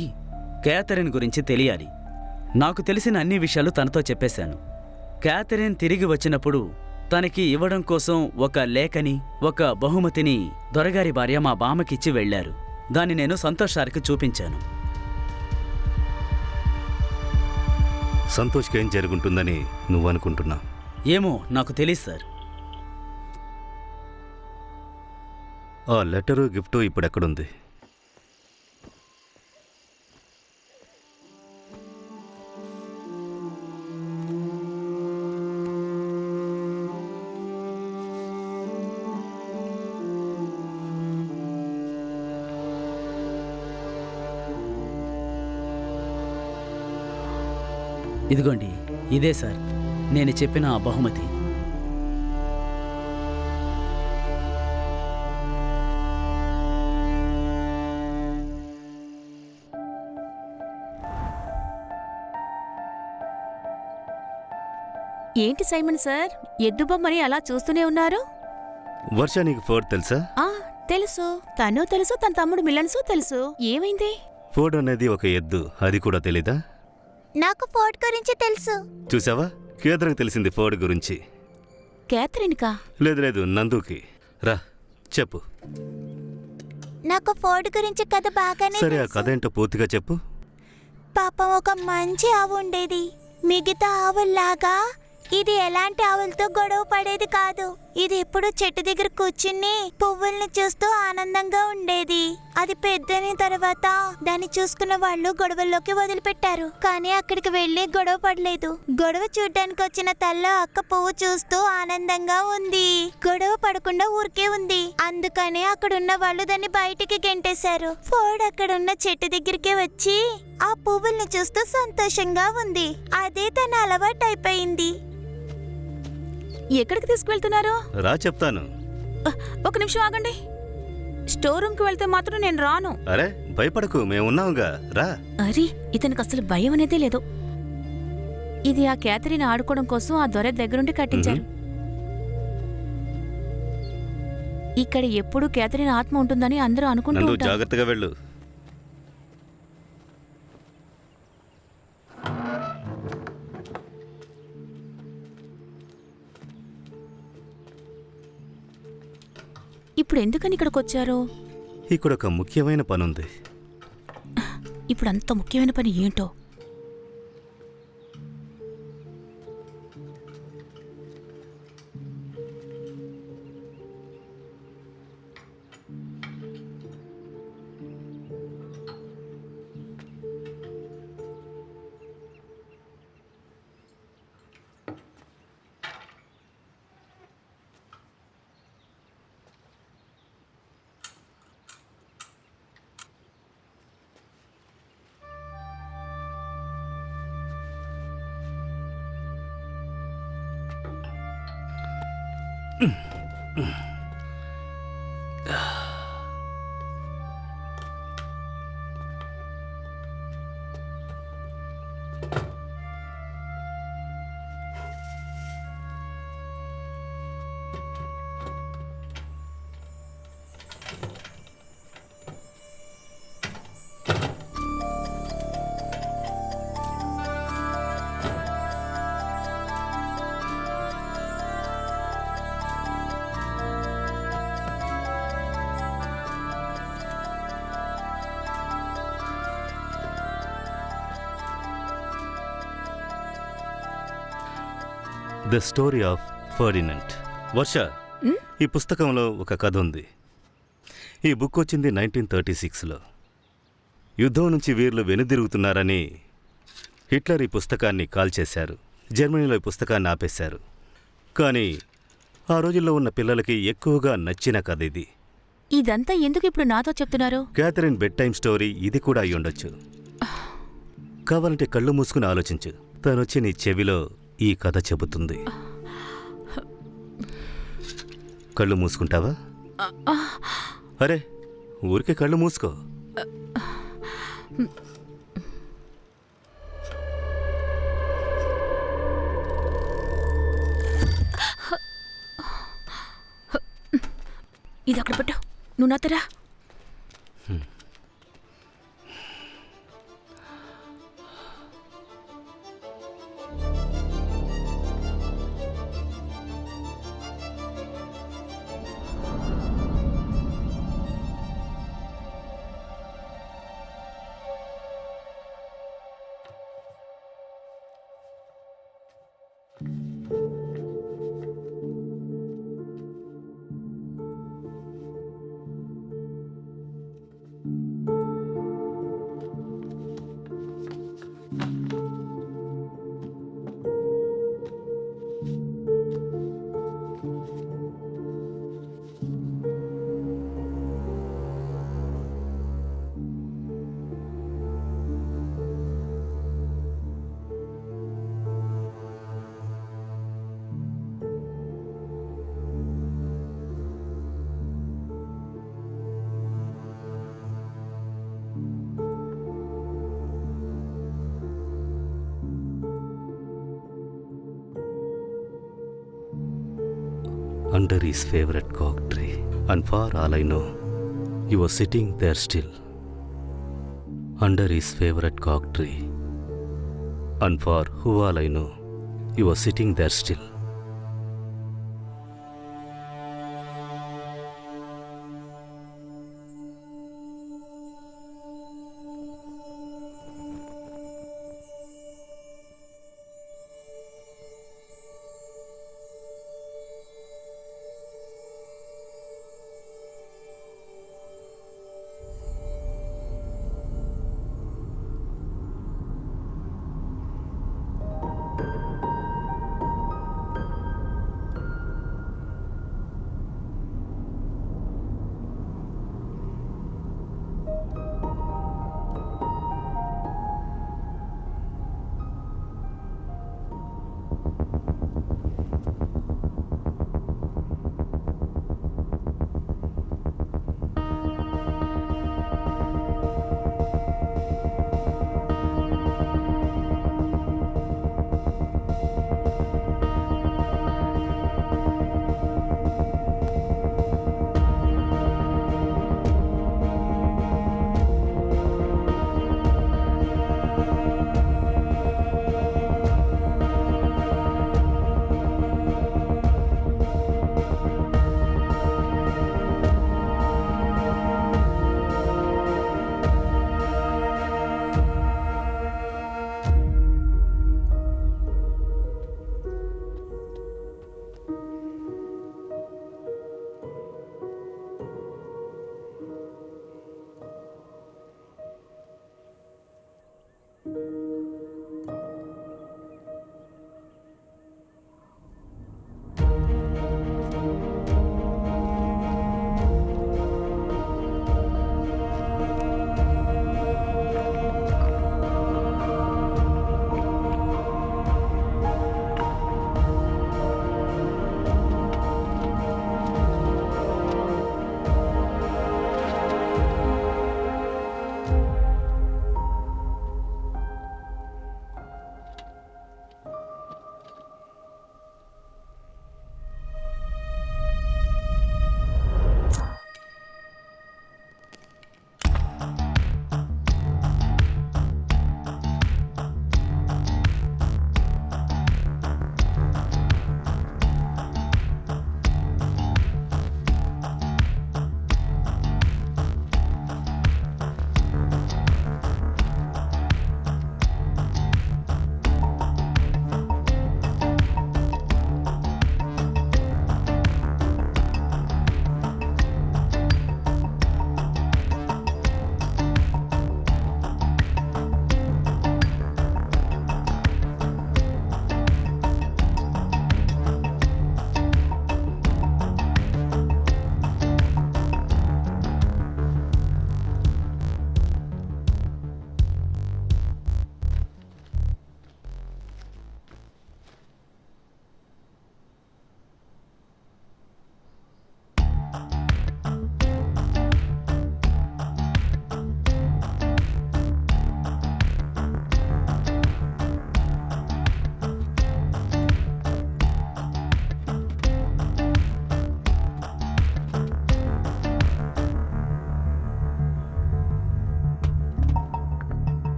కేథరిన్ గురించి తెలియాలి. నాకు తెలిసిన అన్ని విషయాలు తనతో చెప్పేశాను. కేథరిన్ తిరిగి వచ్చినప్పుడు తనకి ఇవ్వడం కోసం ఒక లేఖని, ఒక బహుమతిని దొరగారి భార్య మా బామ్మకిచ్చి వెళ్లారు. దాన్ని నేను సంతోష్ సార్కి చూపించాను. సంతోష్కి ఏం జరుగుంటుందని నువ్వు అనుకుంటున్నా? ఏమో నాకు తెలీదు సార్. ఆ లెటరు, గిఫ్టు ఇప్పుడెక్కడుంది? ఇదిగోండి, ఇదే సార్ నేను చెప్పిన ఆ బహుమతి. ఏంటి సైమన్ సార్, ఎద్దు బొమ్మని అలా చూస్తూనే ఉన్నారు? వర్ష, నీకు ఫోర్డ్ తెలుసా? తెలుసు, తను తెలుసు, తన తమ్ముడు మిలన్సు తెలుసు. ఏమైంది? ఫోర్డ్ అనేది ఒక ఎద్దు, అది కూడా తెలీదా? నాకు ఫోర్డ్ గురించి తెలుసు. చూసావా, కేథరిన్కి తెలిసింది ఫోర్డ్ గురించి. కేథరిన్కా? లేదు లేదు, నందుకి. రా చెప్పు. నాకు ఫోర్డ్ గురించి కథ బాగానే సరే, ఆ తెలుసు. కథ ఏంటో పూర్తిగా చెప్పు. పాపం ఒక మంచి ఆవు ఉండేది. మిగతా ఆవుల్లాగా ఇది ఎలాంటి ఆవులతో గొడవ పడేది కాదు. ఇది ఎప్పుడు చెట్టు దగ్గర కూర్చుని పువ్వుల్ని చూస్తూ ఆనందంగా ఉండేది. అది పెద్దైన తర్వాత దాన్ని చూసుకున్న వాళ్ళు గొడవల్లోకి వదిలిపెట్టారు. కానీ అక్కడికి వెళ్లి గొడవ పడలేదు. గొడవ చూడ్డానికి వచ్చిన తల్ల అక్క పువ్వు చూస్తూ ఆనందంగా ఉంది. గొడవ పడకుండా ఊరికే ఉంది. అందుకని అక్కడున్న వాళ్ళు దాన్ని బయటికి గెంటేశారు. ఫోర్డ్ అక్కడున్న చెట్టు దగ్గరికి వచ్చి ఆ పువ్వుల్ని చూస్తూ సంతోషంగా ఉంది. అదే తన అలవాటు అయిపోయింది. ఎక్కడికి తీసుకువెళ్తున్నారు? రా చెప్తాను. ఒక నిమిషం ఆగండి. స్టోర్ రూమ్కి వెళ్తే మాత్రం నేను రాను. అరే భయపడకు, మేమున్నావుగా, రా. అరే, ఇతనికి అసలు భయం అనేదే లేదు. ఇది ఆ కేథరిన్ ఆడుకోవడం కోసం ఆ దొర దగ్గరుండి కట్టించారు. ఇక్కడ ఎప్పుడూ కేథరిన్ ఆత్మ ఉంటుందని అందరూ అనుకుంటూ నందు, ఉంటారు. జాగ్రత్తగా వెళ్ళు. ఇప్పుడు ఎందుకని ఇక్కడికి వచ్చారు? ఇక్కడ ఒక ముఖ్యమైన పనుంది. ఇప్పుడు అంత ముఖ్యమైన పని ఏంటో? The story of Ferdinand. Varsha, ఈ పుస్తకంలో ఒక కథ ఉంది. ఈ బుక్ వచ్చింది 1936లో. యుద్ధం నుంచి వీర్లు వెనుదిరుగుతున్నారని హిట్లర్ ఈ పుస్తకాన్ని కాల్చేశారు. జర్మనీలో ఈ పుస్తకాన్ని ఆపేశారు. కానీ ఆ రోజుల్లో ఉన్న పిల్లలకి ఎక్కువగా నచ్చిన కథ ఇది. ఇదంతా ఎందుకు ఇప్పుడు నాతో చెప్తున్నారు? క్యాథరిన్ బెడ్ టైమ్ స్టోరీ ఇది కూడా అయి ఉండొచ్చు. కావాలంటే కళ్ళు మూసుకుని ఆలోచించు. తనొచ్చి నీ చెవిలో ఈ కథ చెబుతుంది. కళ్ళు మూసుకుంటావా? అరే, ఊరికే కళ్ళు మూసుకో. ఇది అక్కడ పెట్టు. నువ్వు నాతరా. Under his favorite cork tree, and for all I know, you were sitting there still. Under his favorite cork tree, and for who all I know, you were sitting there still.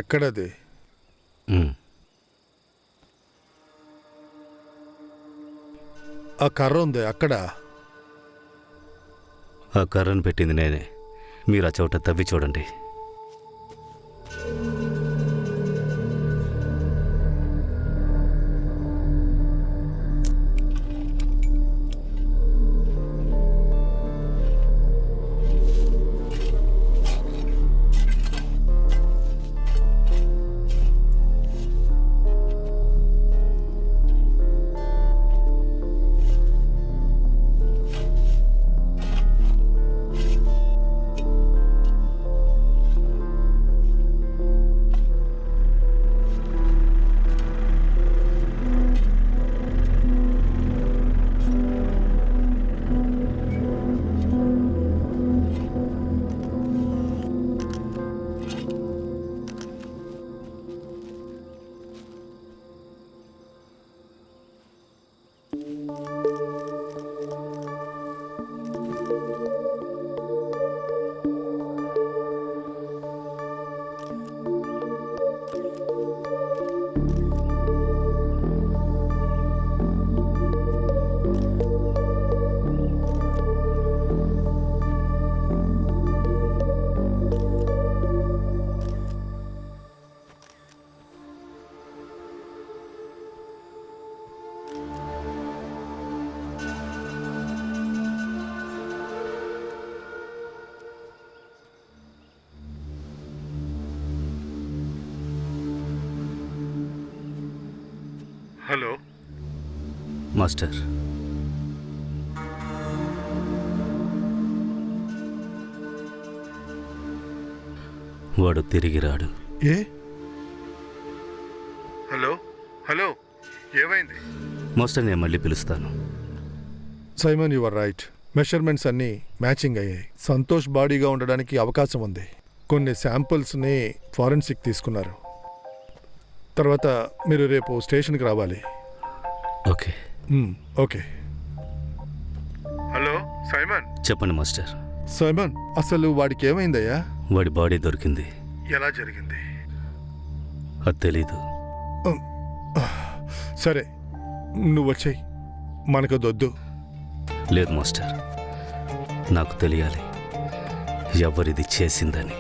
ఎక్కడది? ఆ కర్ర ఉంది అక్కడ. ఆ కర్రను పెట్టింది నేనే. మీరు ఆ చోట తవ్వి చూడండి. హలో మాస్టర్, వాడు తిరిగి రాడు. ఏ? హలో హలో, ఏమైంది? మాస్టర్, నేను మళ్ళీ పిలుస్తాను. Simon, you are right. Measurements అన్నీ మ్యాచింగ్ అయ్యాయి. సంతోష్ బాడీగా ఉండడానికి అవకాశం ఉంది. కొన్ని శాంపుల్స్ని ఫారెన్సిక్ తీసుకున్నారు. తర్వాత మీరు రేపు స్టేషన్కి రావాలి. ఓకే. ఓకే. Hello Simon. చెప్పండి మాస్టర్. సైమన్, అసలు వాడికి ఏమైందయ్యా? వాడి బాడీ దొరికింది. ఎలా జరిగింది? అది తెలీదు. సరే, నువ్వు వచ్చేయి, మనకు దొద్దు. లేదు మాస్టర్, నాకు తెలియాలి ఎవరిది చేసిందని.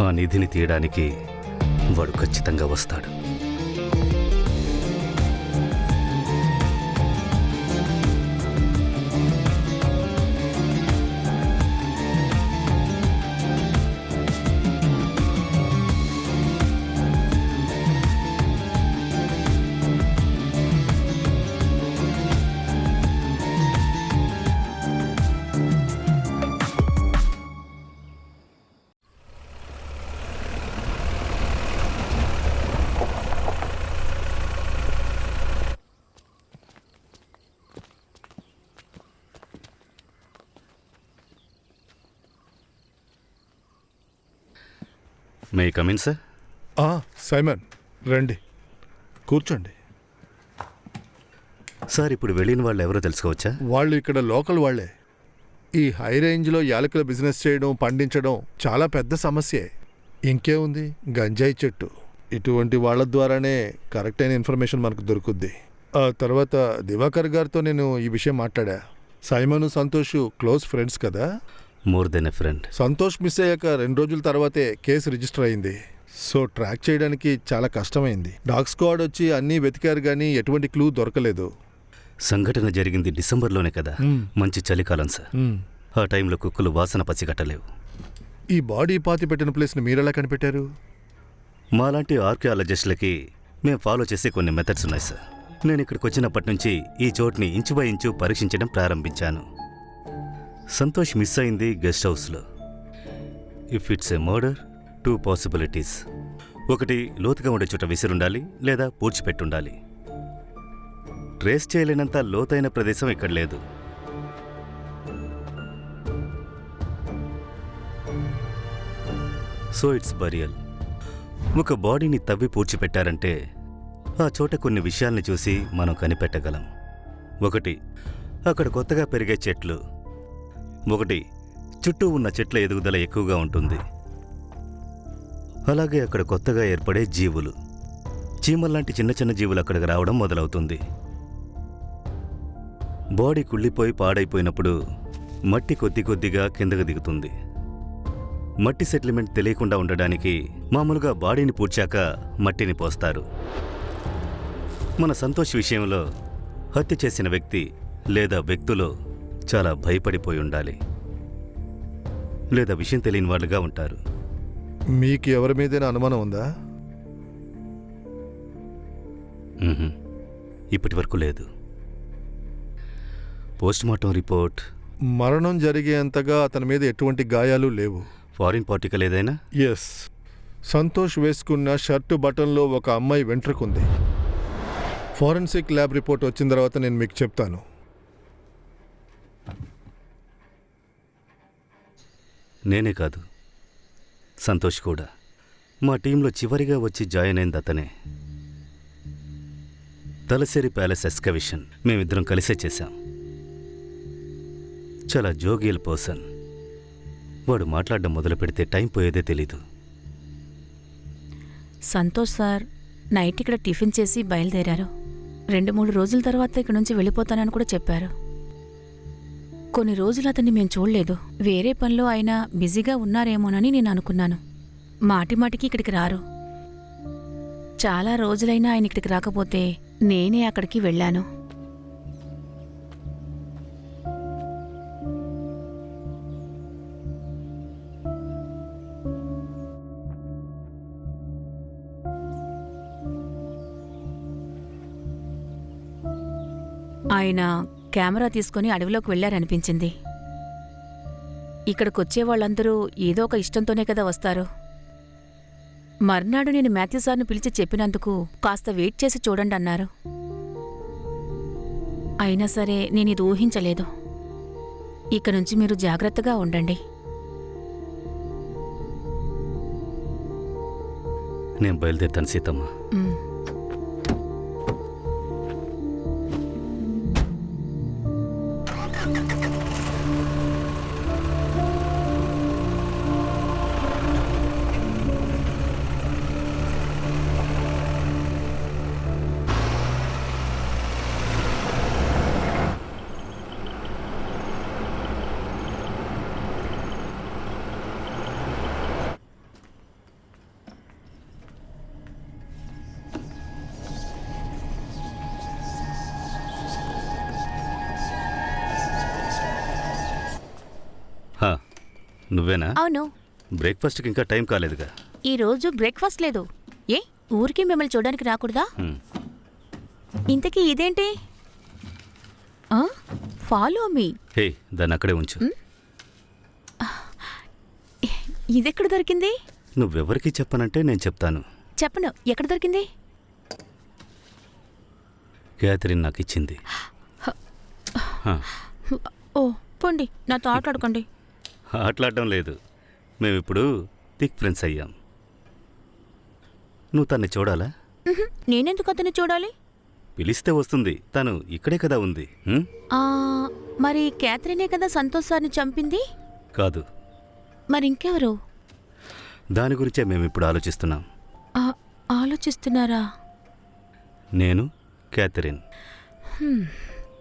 ఆ నిధిని తీయడానికి వాడు ఖచ్చితంగా వస్తాడు. May come in sir? సైమన్, రండి, కూర్చోండి. సార్, ఇప్పుడు వెళ్ళిన వాళ్ళు ఎవరో తెలుసుకోవచ్చా? వాళ్ళు ఇక్కడ లోకల్ వాళ్లే. ఈ హై రేంజ్లో యాలకుల బిజినెస్ చేయడం, పండించడం చాలా పెద్ద సమస్యే. ఇంకేముంది, గంజాయి చెట్టు. ఇటువంటి వాళ్ళ ద్వారానే కరెక్ట్ అయిన ఇన్ఫర్మేషన్ మనకు దొరుకుద్ది. ఆ తర్వాత దివాకర్ గారితో నేను ఈ విషయం మాట్లాడా. సైమన్, సంతోష్ క్లోజ్ ఫ్రెండ్స్ కదా. More than a friend. Santosh miss అయ్యాక 2 రోజుల తర్వాతే కేసు రిజిస్టర్ అయింది. సో ట్రాక్ చేయడానికి చాలా కష్టమైంది. డాగ్ స్క్వాడ్ వచ్చి అన్నీ వెతికారు కానీ ఎటువంటి క్లూ దొరకలేదు. సంఘటన జరిగింది డిసెంబర్లోనే కదా. మంచి చలికాలం సార్. ఆ టైంలో కుక్కలు వాసన పసిగట్టలేవు. ఈ బాడీ పాతి పెట్టిన ప్లేస్ని మీరెలా కనిపెట్టారు? మాలాంటి ఆర్కియాలజిస్టులకి మేము ఫాలో చేసే కొన్ని మెథడ్స్ ఉన్నాయి సార్. నేను ఇక్కడికి వచ్చినప్పటి నుంచి ఈ చోటుని ఇంచు బై ఇంచు పరీక్షించడం ప్రారంభించాను. సంతోష్ మిస్ అయింది గెస్ట్ హౌస్లో. If it's a murder, 2 possibilities. ఒకటి, లోతుగా ఉండే చోట విసిరుండాలి, లేదా పూడ్చిపెట్టుండాలి. ట్రేస్ చేయలేనంత లోతైన ప్రదేశం ఇక్కడ లేదు. So it's burial. ఒక బాడీని తవ్వి పూడ్చిపెట్టారంటే ఆ చోట కొన్ని విషయాల్ని చూసి మనం కనిపెట్టగలం. ఒకటి, అక్కడ కొత్తగా పెరిగే చెట్లు. ఒకటి, చుట్టూ ఉన్న చెట్ల ఎదుగుదల ఎక్కువగా ఉంటుంది. అలాగే అక్కడ కొత్తగా ఏర్పడే జీవులు, చీమల్లాంటి చిన్న చిన్న జీవులు అక్కడికి రావడం మొదలవుతుంది. బాడీ కుళ్ళిపోయి పాడైపోయినప్పుడు మట్టి కొద్ది కొద్దిగా కిందకు దిగుతుంది. మట్టి సెటిల్మెంట్ తెలియకుండా ఉండడానికి మామూలుగా బాడీని పూడ్చాక మట్టిని పోస్తారు. మన సంతోష్ విషయంలో హత్య చేసిన వ్యక్తి లేదా వ్యక్తులు చాలా భయపడిపోయి ఉండాలి, లేదా విషయం తెలియని వాళ్ళుగా ఉంటారు. మీకు ఎవరి మీదైనా అనుమానం ఉందా? ఇప్పటి వరకు లేదు. పోస్ట్మార్టం రిపోర్ట్ మరణం జరిగేంతగా అతని మీద ఎటువంటి గాయాలు లేవు. ఫారిన్ పార్టికల్ ఏదైనా? ఎస్, సంతోష్ వేసుకున్న షర్టు బటన్లో ఒక అమ్మాయి వెంట్రుకుంది. ఫారెన్సిక్ ల్యాబ్ రిపోర్ట్ వచ్చిన తర్వాత నేను మీకు చెప్తాను. నేనే కాదు, సంతోష్ కూడా. మా టీంలో చివరిగా వచ్చి జాయిన్ అయింది అతనే. తలసేరి ప్యాలెస్ ఎక్స్కవిషన్ మేమిద్దరం కలిసే చేశాం. చాలా జోగియల్ పర్సన్. వాడు మాట్లాడడం మొదలు పెడితే టైం పోయేదే తెలీదు. సంతోష్ సార్ నైట్ ఇక్కడ టిఫిన్ చేసి బయలుదేరారు. 2-3 రోజుల తర్వాత ఇక్కడ నుంచి వెళ్ళిపోతానని కూడా చెప్పారు. కొన్ని రోజులు అతన్ని మేము చూడలేదు. వేరే పనిలో ఆయన బిజీగా ఉన్నారేమోనని నేను అనుకున్నాను. మాటిమాటికి ఇక్కడికి రారు. చాలా రోజులైనా ఆయన ఇక్కడికి రాకపోతే నేనే అక్కడికి వెళ్ళాను. ఆయన కెమెరా తీసుకుని అడవిలోకి వెళ్లారనిపించింది. ఇక్కడికొచ్చే వాళ్ళందరూ ఏదో ఒక ఇష్టంతోనే కదా వస్తారు. మర్నాడు నేను మాథ్యూ సార్ను పిలిచి చెప్పినందుకు కాస్త వెయిట్ చేసి చూడండి అన్నారు. అయినా సరే నేను ఇది ఊహించలేదు. ఇక నుంచి మీరు జాగ్రత్తగా ఉండండి. నేను బయలుదేరుతాను సీతమ్మ. నువ్వేనా? అవును. బ్రేక్ఫాస్ట్కి ఇంకా టైం కాలేదుగా. ఈరోజు బ్రేక్ఫాస్ట్ లేదు. ఏ ఊరికి మిమ్మల్ని చూడడానికి రాకూడదా? ఇంతకీ ఇదేంటి? Follow me. హే, దాన్ని అక్కడే ఉంచు. ఇదెక్కడ దొరికింది? నువ్వెవరికి చెప్పనంటే నేను చెప్తాను. చెప్పను. ఎక్కడ దొరికింది? క్యాథరిన్ నాకు ఇచ్చింది. ఓ పోండి, నాతో ఆటలాడుకోండి. ఆటలాడడం లేదు, మేమిప్పుడు థిక్ ఫ్రెండ్స్ అయ్యాం. నువ్వు తన్ని చూడాలా? నేనెందుకు అతన్ని చూడాలి? పిలిస్తే వస్తుంది. తను ఇక్కడే కదా ఉంది. మరి క్యాథరినే కదా సంతోష్ సార్ని చంపింది? కాదు. మరి ఇంకెవరు? దాని గురించే మేమిప్పుడు ఆలోచిస్తున్నాం. ఆలోచిస్తున్నారా? నేను, క్యాథరిన్.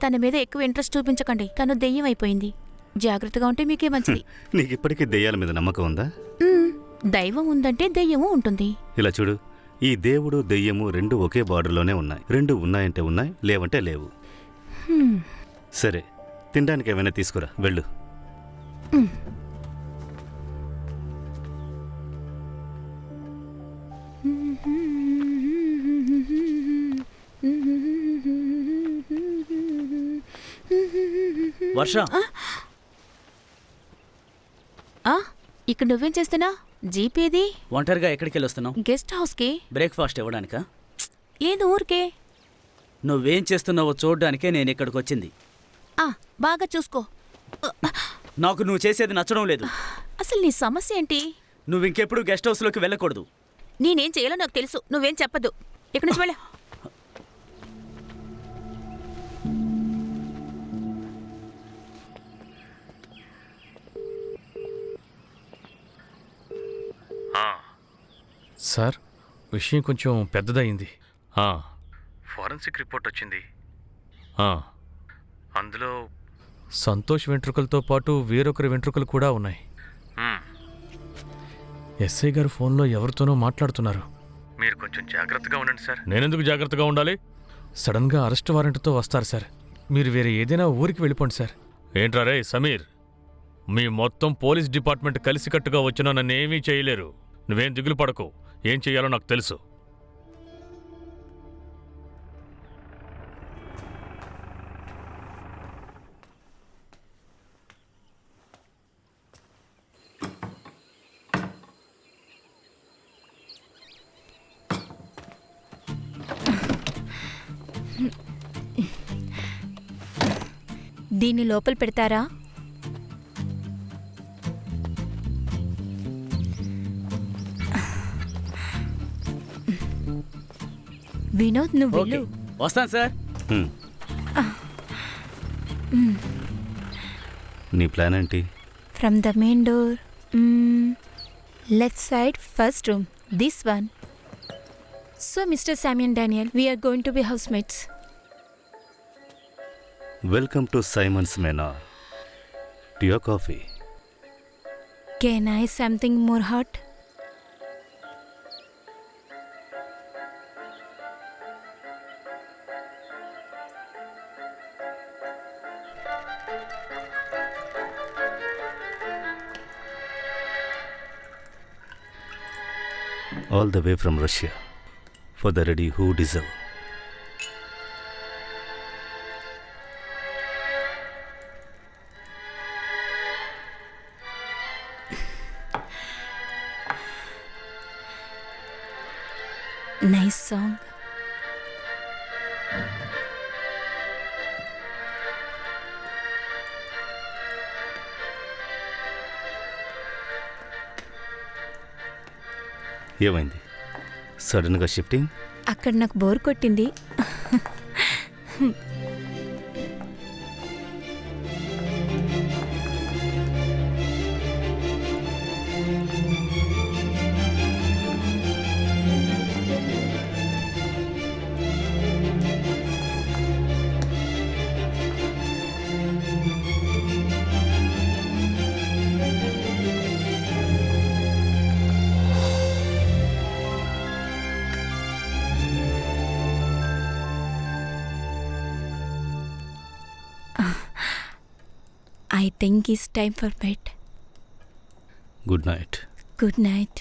తన మీద ఎక్కువ ఇంట్రెస్ట్ చూపించకండి. తను దెయ్యం అయిపోయింది. జాగ్రత్తగా ఉంటే మీకే మంచిది. నీకు ఇప్పటికీ దెయ్యాల మీద నమ్మకం ఉందా? దైవం ఉందంటే దెయ్యము ఉంటుంది. ఇలా చూడు, ఈ దేవుడు దెయ్యము రెండు ఒకే బార్డర్లోనే ఉన్నాయి. రెండు ఉన్నాయంటే ఉన్నాయి, లేవంటే లేవు. సరే, తినడానికి ఏమైనా తీసుకురా, వెళ్ళు. వర్ష, ఇక్కడ నువ్వేం చేస్తున్నా? జీపేది? ఒంటరిగా ఎక్కడికి వెళ్ళొస్తున్నావు? గెస్ట్ హౌస్కి. బ్రేక్ఫాస్ట్ ఇవ్వడానికా? లేదు, ఊరికే. నువ్వేం చేస్తున్నావో చూడ్డానికే నేను ఇక్కడికి వచ్చింది. బాగా చూసుకో. నాకు నువ్వు చేసేది నచ్చడం లేదు. అసలు నీ సమస్య ఏంటి? నువ్వు ఇంకెప్పుడు గెస్ట్ హౌస్లోకి వెళ్ళకూడదు. నేనేం చేయాలో నాకు తెలుసు. నువ్వేం చెప్పద్దు. ఇక్కడి నుంచి వెళ్ళ. సార్ విషయం కొంచెం పెద్దదయింది. ఫారెన్సిక్ రిపోర్ట్ వచ్చింది. అందులో సంతోష్ వెంట్రుకలతో పాటు వేరొకరి వెంట్రుకలు కూడా ఉన్నాయి. ఎస్ఐ గారు ఫోన్లో ఎవరితోనో మాట్లాడుతున్నారు. మీరు కొంచెం జాగ్రత్తగా ఉండండి సార్. నేనెందుకు జాగ్రత్తగా ఉండాలి? సడన్గా అరెస్ట్ వారెంట్తో వస్తారు సార్. మీరు వేరే ఏదైనా ఊరికి వెళ్ళిపోండి సార్. ఏంట్రా రే సమీర్, మీ మొత్తం పోలీస్ డిపార్ట్మెంట్ కలిసికట్టుగా వచ్చినా నన్నేమీ చేయలేరు. నువ్వేం దిగులు పడకు. ఏం చెయ్యాలో నాకు తెలుసు. దీన్ని లోపల పెడతారా? వినోద్ నువ్వు ఓకే, వస్తాను సార్. నీ ప్లాన్ ఏంటి? From the main door, left side, first room, this one. So mister Sammy and Daniel, we are going to be housemates. Welcome to Simon's manor. Tea or coffee? Can I something more hot? All the way from Russia for the ready who deserve. Nice song. ఏమైంది సడన్గా shifting? అక్కడ నాకు bore కొట్టింది. I think it's time for bed. Good night. Good night.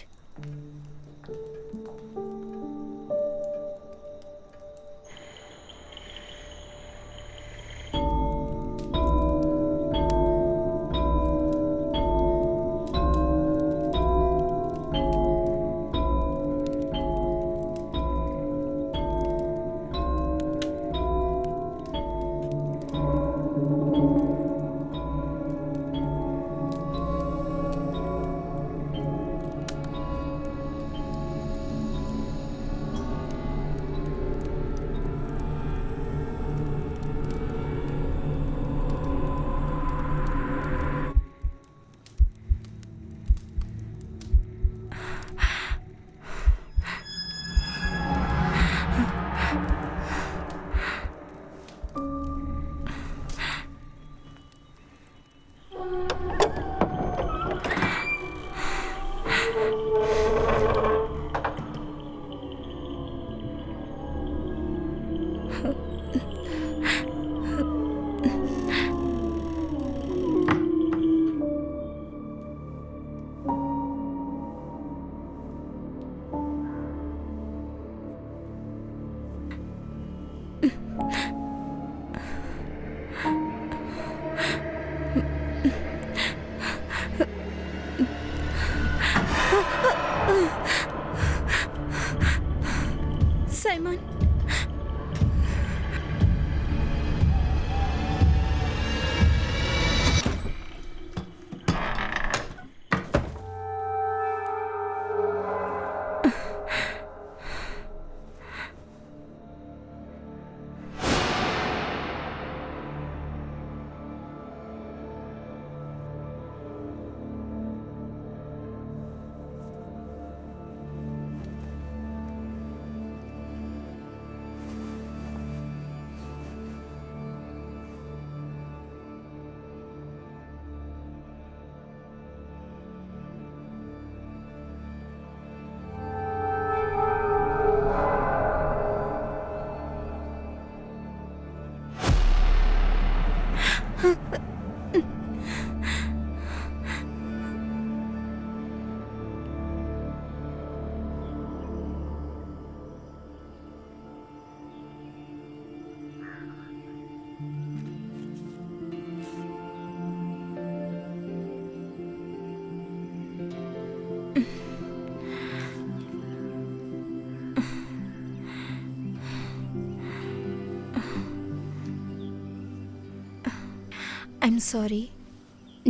I'm sorry.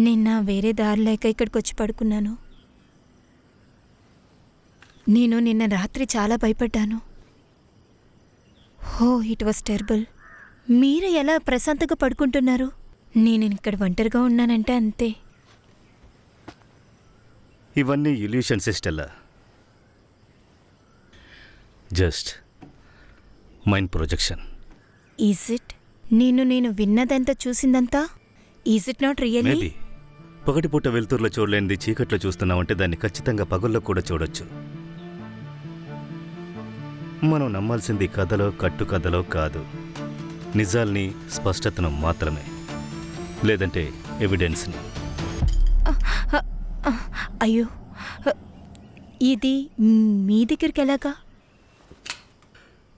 నిన్న వేరే దారి లేక ఇక్కడికి వచ్చి పడుకున్నాను. నేను నిన్న రాత్రి చాలా భయపడ్డాను. హో, ఇట్ వాస్ టెర్బుల్. మీరు ఎలా ప్రశాంతంగా పడుకుంటున్నారు? నేను ఇక్కడ ఒంటరిగా ఉన్నానంటే అంతే. ఇవన్నీ illusions Stella. Just mind projection. Is it? నేను విన్నదంతా చూసిందంతా is it not really? Maybe పగటిపూట వెలుతురులో చూడలేనిది చీకట్లో చూస్తున్నామంటే దాన్ని ఖచ్చితంగా పగుల్లో కూడా చూడొచ్చు. మనం నమ్మాల్సింది కథలో కట్టుకథలో కాదు, నిజాల్ని, స్పష్టతను మాత్రమే, లేదంటే ఎవిడెన్స్ని. అయ్యో, ఇది మీ దగ్గరికి ఎలాగా?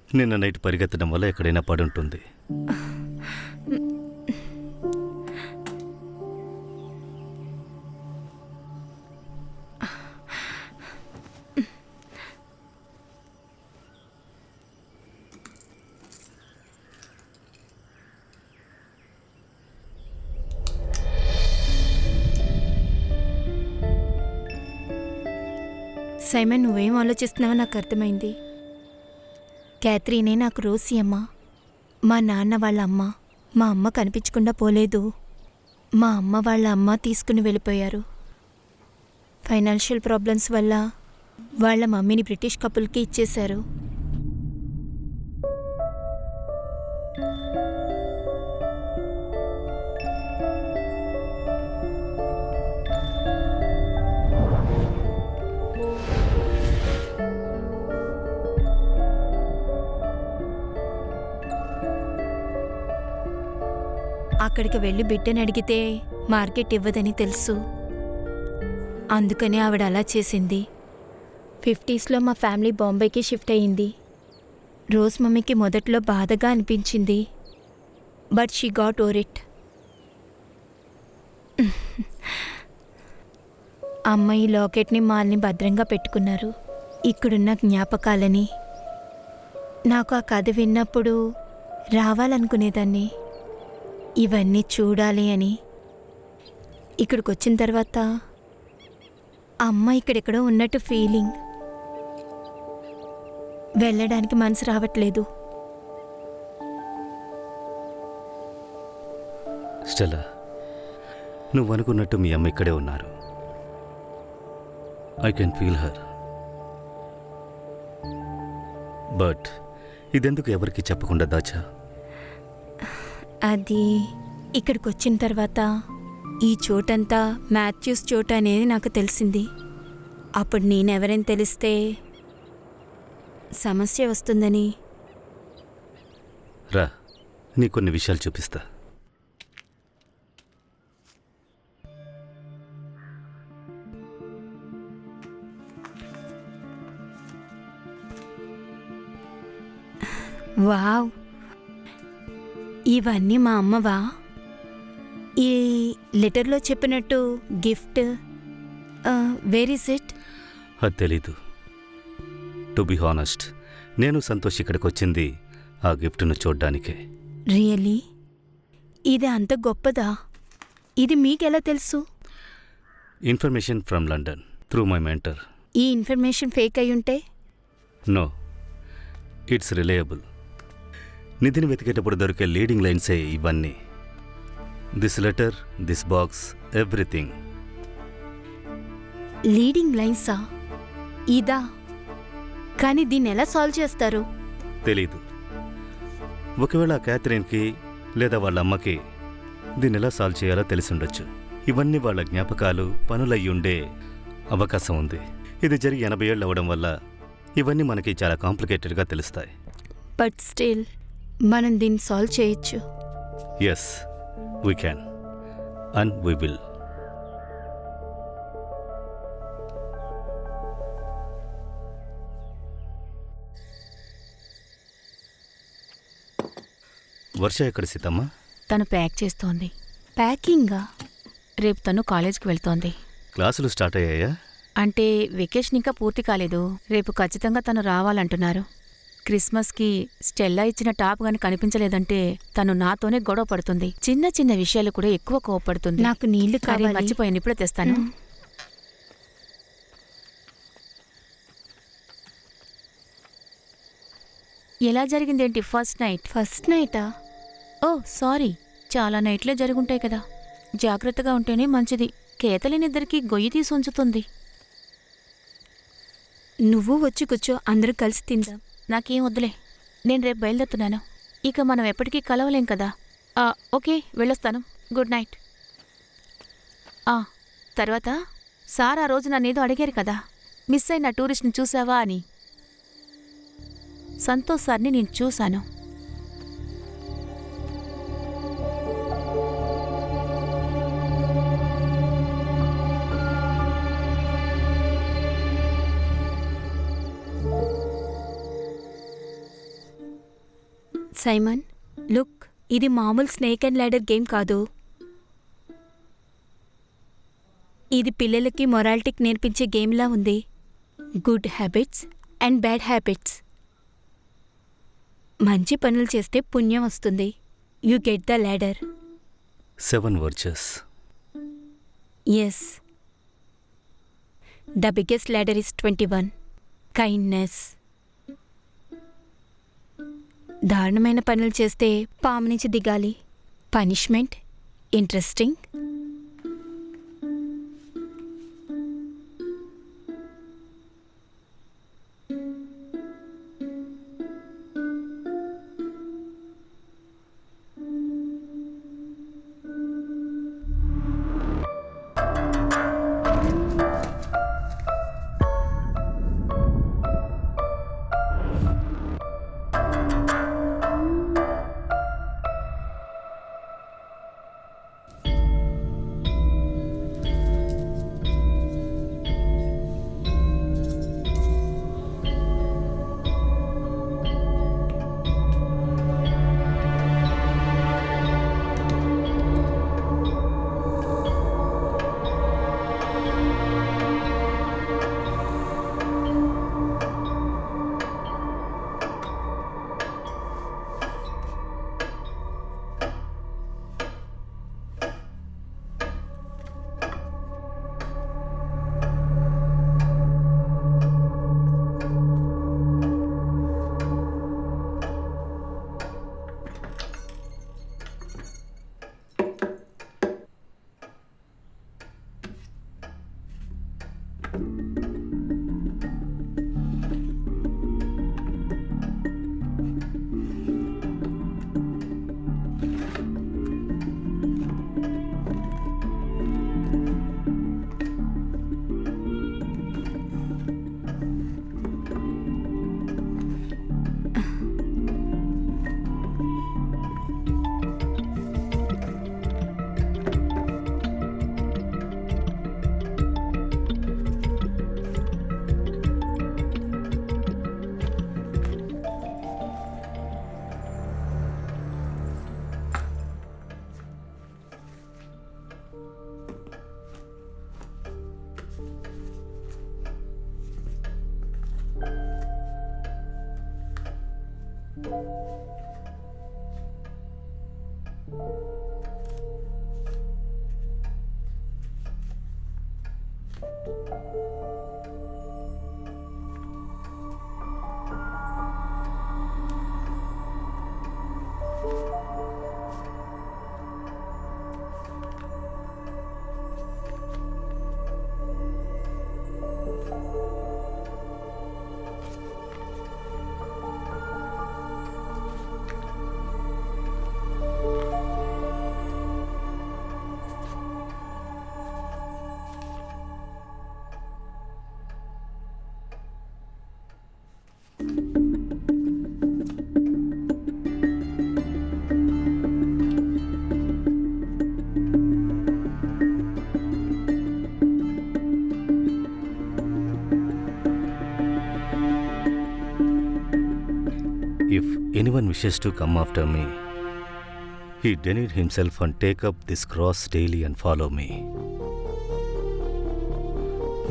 నిన్న నైట్ పరిగెత్తడం వల్ల ఎక్కడైనా పడుంటుంది. సైమన్, నువ్వేం ఆలోచిస్తున్నావో నాకు అర్థమైంది. క్యాథరీనే నాకు రోసి అమ్మ, మా నాన్న వాళ్ళ అమ్మ. మా అమ్మ కనిపించకుండా పోలేదు. మా అమ్మ వాళ్ళ అమ్మ తీసుకుని వెళ్ళిపోయారు. ఫైనాన్షియల్ ప్రాబ్లమ్స్ వల్ల వాళ్ళ మమ్మీని బ్రిటిష్ కపుల్కి ఇచ్చేశారు. అక్కడికి వెళ్ళి బిడ్డని అడిగితే మార్కెట్ ఇవ్వదని తెలుసు. అందుకని ఆవిడ అలా చేసింది. 50sలో మా ఫ్యామిలీ బాంబేకి షిఫ్ట్ అయ్యింది. రోజ్ మమ్మీకి మొదట్లో బాధగా అనిపించింది, but she got over it. అమ్మ ఈ లాకెట్ని మాల్ని భద్రంగా పెట్టుకున్నారు, ఇక్కడున్న జ్ఞాపకాలని. నాకు ఆ కథ విన్నప్పుడు రావాలనుకునేదాన్ని, ఇవన్నీ చూడాలి అని. ఇక్కడికి వచ్చిన తర్వాత అమ్మ ఇక్కడెక్కడో ఉన్నట్టు ఫీలింగ్. వెళ్ళడానికి మనసు రావట్లేదు. స్టెల్లా, నువ్వు అనుకున్నట్టు మీ అమ్మ ఇక్కడే ఉన్నారు. I can feel her. But ఇదెందుకు ఎవరికి చెప్పకుండా దాచా? అది ఇక్కడికి వచ్చిన తర్వాత ఈ చోటంతా మాథ్యూస్ చోట అనేది నాకు తెలిసింది. అప్పుడు నేనెవరైనా తెలిస్తే సమస్య వస్తుందని. రా, నీ కొన్ని విషయాలు చూపిస్తా. వావ్, ఇవన్నీ మా అమ్మవా? ఈ లెటర్లో చెప్పినట్టు గిఫ్ట్ వేర్ ఈస్ ఇట్? అది తెలీదు. టు బి హానెస్ట్, నేను సంతోష్ ఇక్కడికి వచ్చింది ఆ గిఫ్ట్ను చూడ్డానికే. రియలీ? ఇది అంత గొప్పదా? ఇది మీకెలా తెలుసు? Information from London through my mentor. ఈ ఇన్ఫర్మేషన్ ఫేక్ అయి ఉంటే? No, it's reliable. నిధిని వెతికేటప్పుడు దొరికే లీడింగ్ లైన్సే ఇవన్నీ. This letter, this box, everything. Leading లైన్సా? ఇదా? కానీ దీన్ని ఎలా సాల్వ్ చేస్తారు? తెలీదు. ఒకవేళ క్యాథరిన్కి లేదా వాళ్ళ అమ్మకి దీన్ని ఎలా సాల్వ్ చేయాలో తెలిసి ఉండొచ్చు. ఇవన్నీ వాళ్ళ జ్ఞాపకాలు, పనులయ్యుండే అవకాశం ఉంది. ఇది జరిగి 80 ఏళ్ళు అవ్వడం వల్ల ఇవన్నీ మనకి చాలా కాంప్లికేటెడ్గా తెలుస్తాయి. బట్ స్టిల్ మనం దీన్ని సాల్వ్ చేయొచ్చు. Yes, we can and we will. Varsha ఎక్కడ సీతమ్మ? తను ప్యాక్ చేస్తోంది. ప్యాకింగా? రేపు తను కాలేజ్కి వెళ్తోంది. క్లాసులు స్టార్ట్ అయ్యాయా? అంటే వెకేషన్ ఇంకా పూర్తి కాలేదు. రేపు ఖచ్చితంగా తను రావాలంటున్నారు. క్రిస్మస్కి స్టెల్లా ఇచ్చిన టాప్ గాని కనిపించలేదంటే తను నాతోనే గొడవ పడుతుంది. చిన్న చిన్న విషయాలు కూడా ఎక్కువ కోపడుతుంది. నాకు నీళ్లు అరే, కావాలి. మర్చిపోయాను, ఇప్పుడే తెస్తాను. ఎలా జరిగిందేంటి ఫస్ట్ నైట్? ఫస్ట్ నైటా? ఓ సారీ, చాలా నైట్లే జరుగుంటాయి కదా. జాగ్రత్తగా ఉంటేనే మంచిది. కేతలినిద్దరికీ గొయ్యి తీసి ఉంచుతుంది. నువ్వు వచ్చి కూర్చో, అందరూ కలిసి తిందాం. నాకేం వద్దులే, నేను రేపు బయలుదేరుతున్నాను. ఇక మనం ఎప్పటికీ కలవలేం కదా. ఓకే, వెళ్ళొస్తాను. Good night. తర్వాత సార్ ఆ రోజు నన్నేదో అడిగారు కదా, మిస్ అయిన టూరిస్ట్ని చూసావా అని. సంతోష్ సార్ని నేను చూశాను. సైమన్, లుక్, ఇది మామూలు స్నేక్ అండ్ ల్యాడర్ గేమ్ కాదు. ఇది పిల్లలకి మొరాలిటీకి నేర్పించే గేమ్లా ఉంది. Good habits and bad habits. మంచి పనులు చేస్తే పుణ్యం వస్తుంది. You get the ladder. 7 virtues. Yes, the biggest ladder is 21. Kindness. దారుణమైన పనులు చేస్తే పాము నుంచి దిగాలి. Punishment interesting. If anyone wishes to come after me, he denied himself and take up this cross daily and follow me.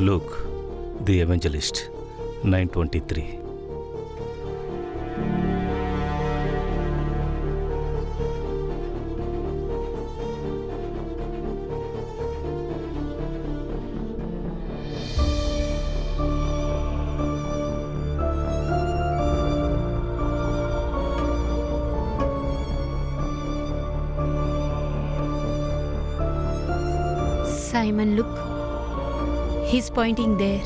Luke, the Evangelist, 9:23. Simon, look. He's pointing there.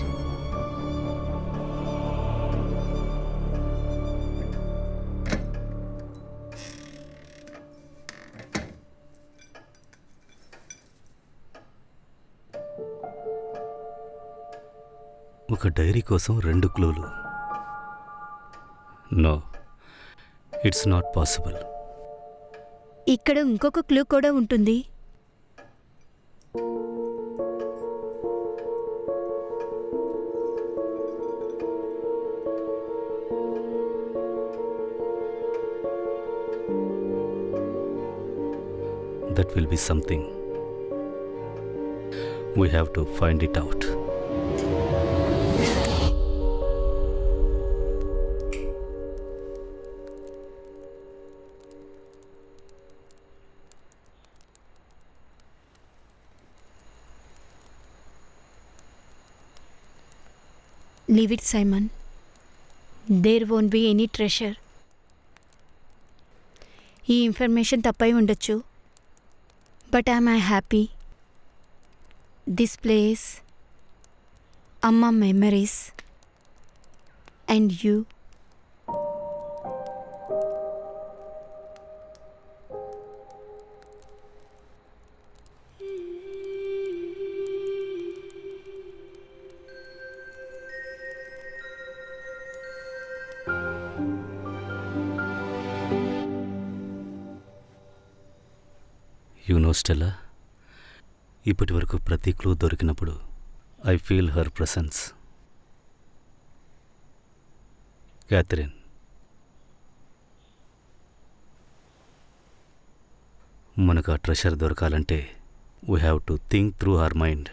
ఒక diary కోసం 2 క్లూలు. No, it's not possible. ఇక్కడ ఇంకొక clue కూడా ఉంటుంది. That will be something. We have to find it out. Leave it, Simon. There won't be any treasure. ఈ information తప్పై ఉండొచ్చు. But I'm happy. This place, అమ్మ memories and you. You know Stella, ఇప్పటి వరకు ప్రతి clue దొరికినప్పుడు I feel her presence. Catherine, మనకు ఆ ట్రెషర్ దొరకాలంటే we have to think through her mind.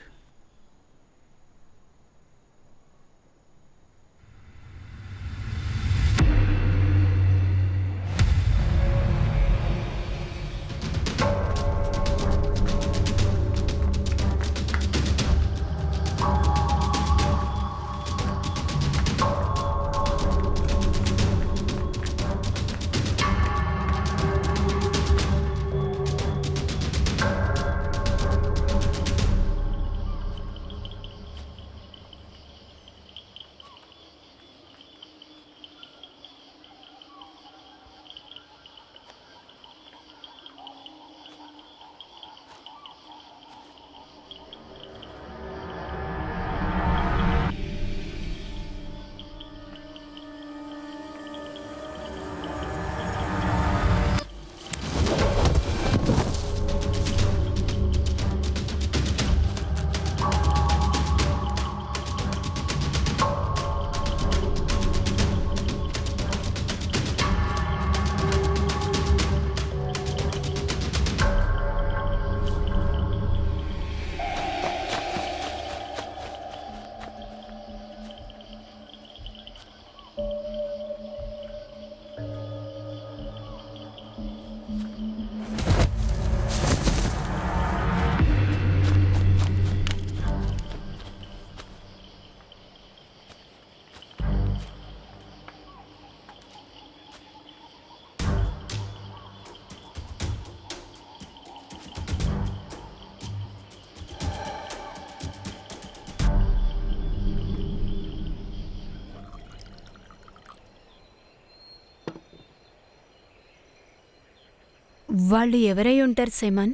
వాళ్ళు ఎవరై ఉంటారు సైమన్?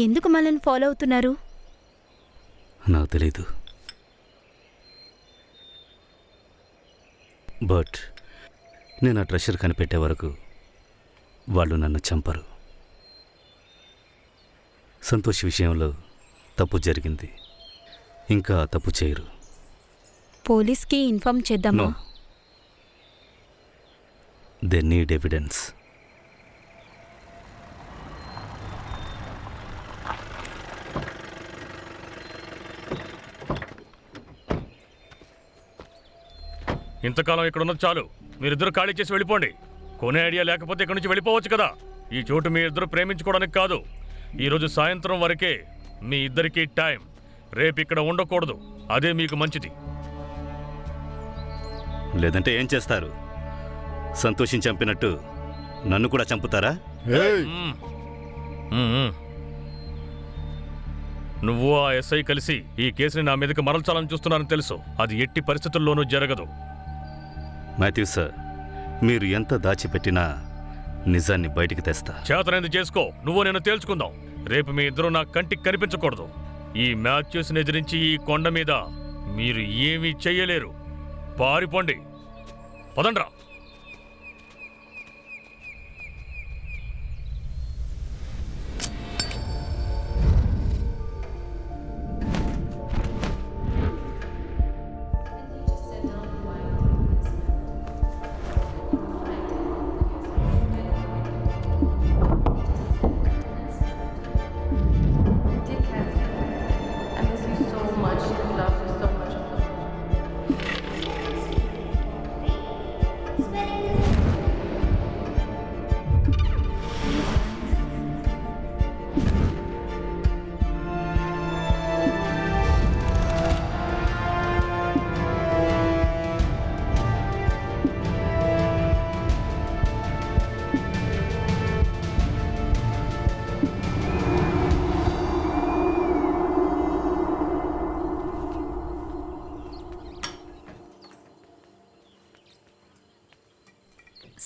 ఎందుకు మనల్ని ఫాలో అవుతున్నారు? నాకు తెలీదు, బట్ నేను ఆ ట్రెషర్ కనిపెట్టే వరకు వాళ్ళు నన్ను చంపరు. సంతోష్ విషయంలో తప్పు జరిగింది, ఇంకా తప్పు చేయరు. పోలీస్కి ఇన్ఫార్మ్ చేద్దామా? They need evidence. ఇంతకాలం ఇక్కడ ఉన్నది చాలు. మీరిద్దరు ఖాళీ చేసి వెళ్ళిపోండి. కొనే ఐడియా లేకపోతే ఇక్కడ నుంచి వెళ్ళిపోవచ్చు కదా. ఈ చోటు మీ ఇద్దరు ప్రేమించుకోవడానికి కాదు. ఈరోజు సాయంత్రం వరకే మీ ఇద్దరికీ టైం. రేపు ఇక్కడ ఉండకూడదు, అదే మీకు మంచిది. లేదంటే ఏం చేస్తారు? సంతోషిని చంపినట్టు నన్ను కూడా చంపుతారా? నువ్వు ఆ ఎస్ఐ కలిసి ఈ కేసుని నా మీదకి మరల్చాలని చూస్తున్నారని తెలుసు. అది ఎట్టి పరిస్థితుల్లోనూ జరగదు. మాథ్యూ సార్, మీరు ఎంత దాచిపెట్టినా నిజాన్ని బయటికి తెస్తా. చేతనైంది చేసుకో. నువ్వు నేను తేల్చుకుందాం. రేపు మీ ఇద్దరు నా కంటికి కనిపించకూడదు. ఈ మాథ్యూస్ని ఎదిరించి ఈ కొండ మీద మీరు ఏమీ చెయ్యలేరు. పారిపోండి. పదండ్రా.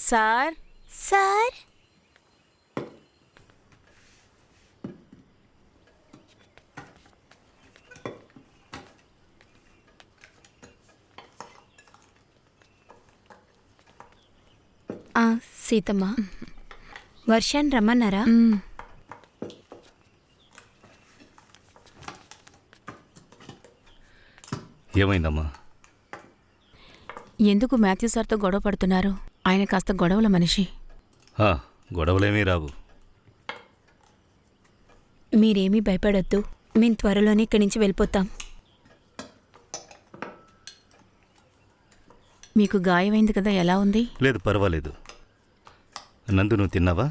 సార్, సార్, సీతమ్మ, వర్షాన్ని రమ్మన్నారా? ఏమైందమ్మా? ఎందుకు మాథ్యూ సార్తో గొడవ పడుతున్నారు? ఆయన కాస్త గొడవల మనిషి. గొడవలేమీ రావు. మీరేమీ భయపడొద్దు, మేము త్వరలోనే ఇక్కడి నుంచి వెళ్ళిపోతాం. మీకు గాయమైంది కదా, ఎలా ఉంది? లేదు, పర్వాలేదు. నందు, నువ్వు తిన్నావా?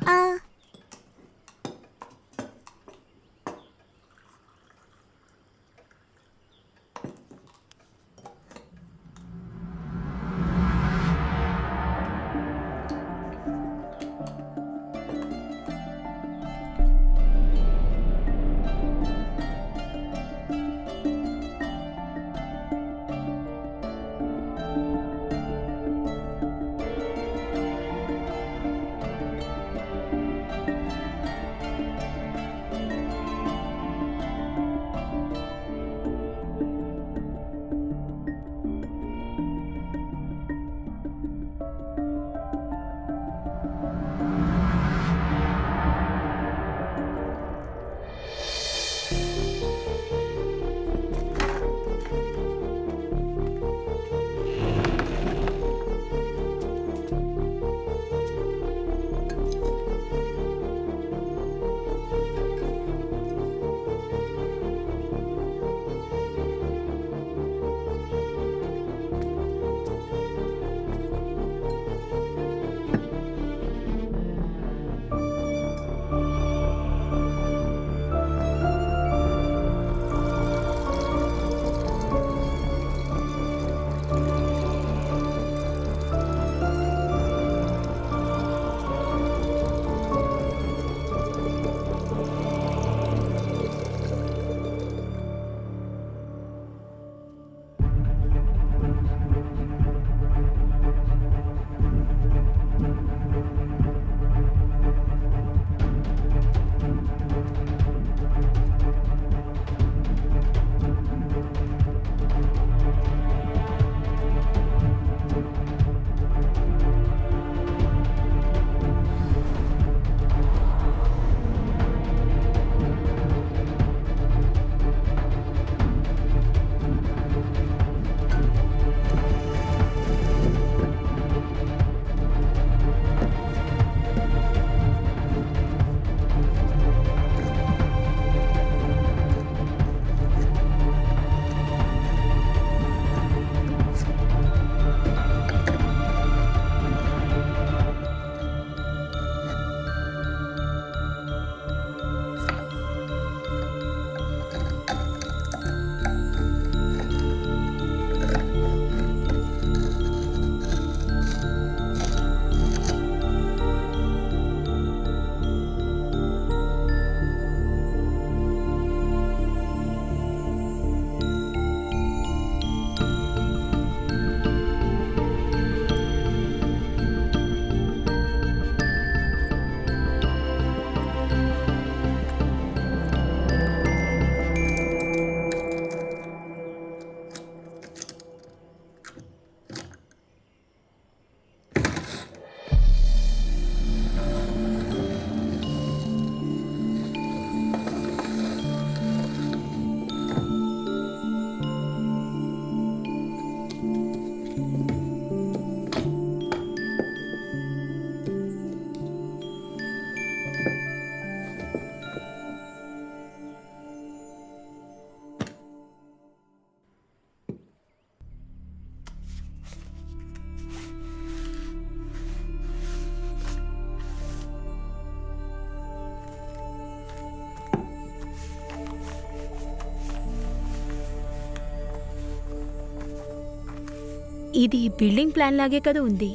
ఇది బిల్డింగ్ ప్లాన్ లాగే కదా ఉంది.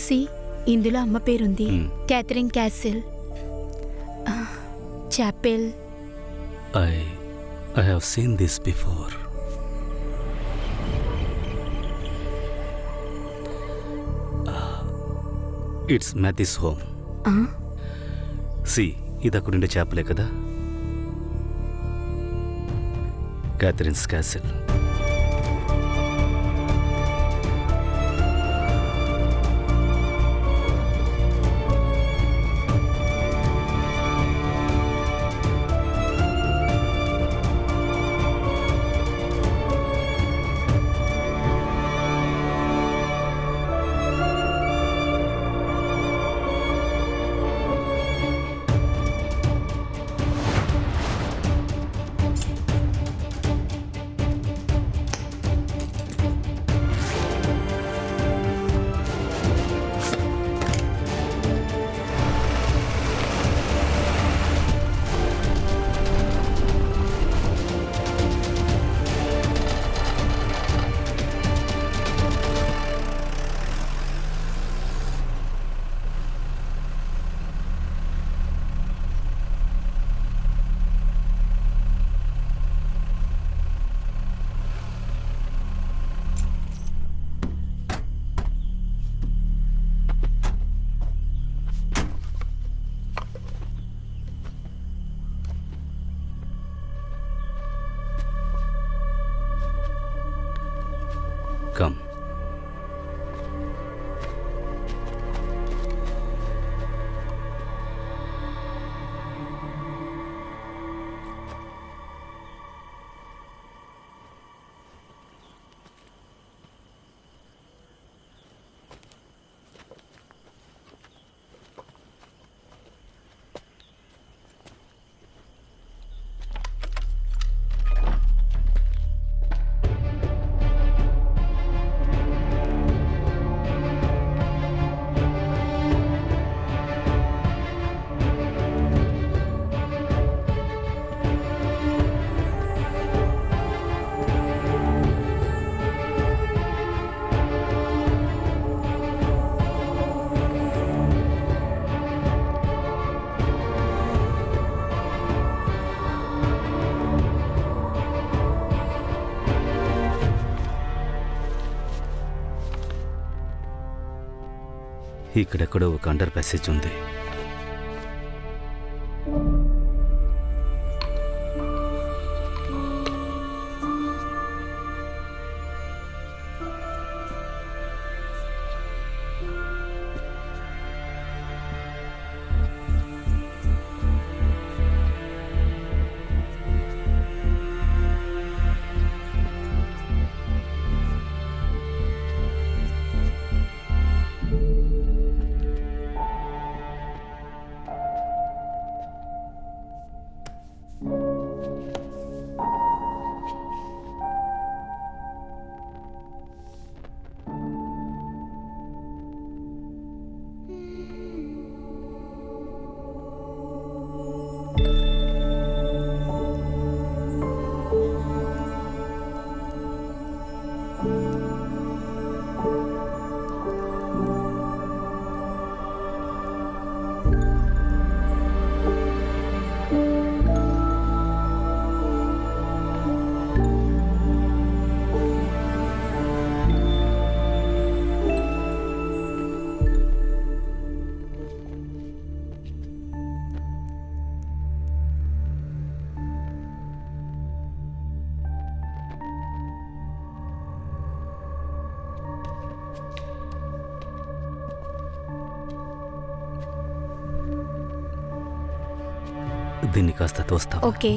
సి, ఇందులో అమ్మ పేరుంది, Catherine Castle, chapel. I have seen this before. It's Matthew's home. See, ఇది అక్కడుండే చాపలే కదా, క్యాథరిన్స్ క్యాసిల్. Come. ఇక్కడెక్కడో ఒక అండర్ ప్యాసేజ్ ఉంది. దీన్ని కాస్త తోస్తా. ఓకే.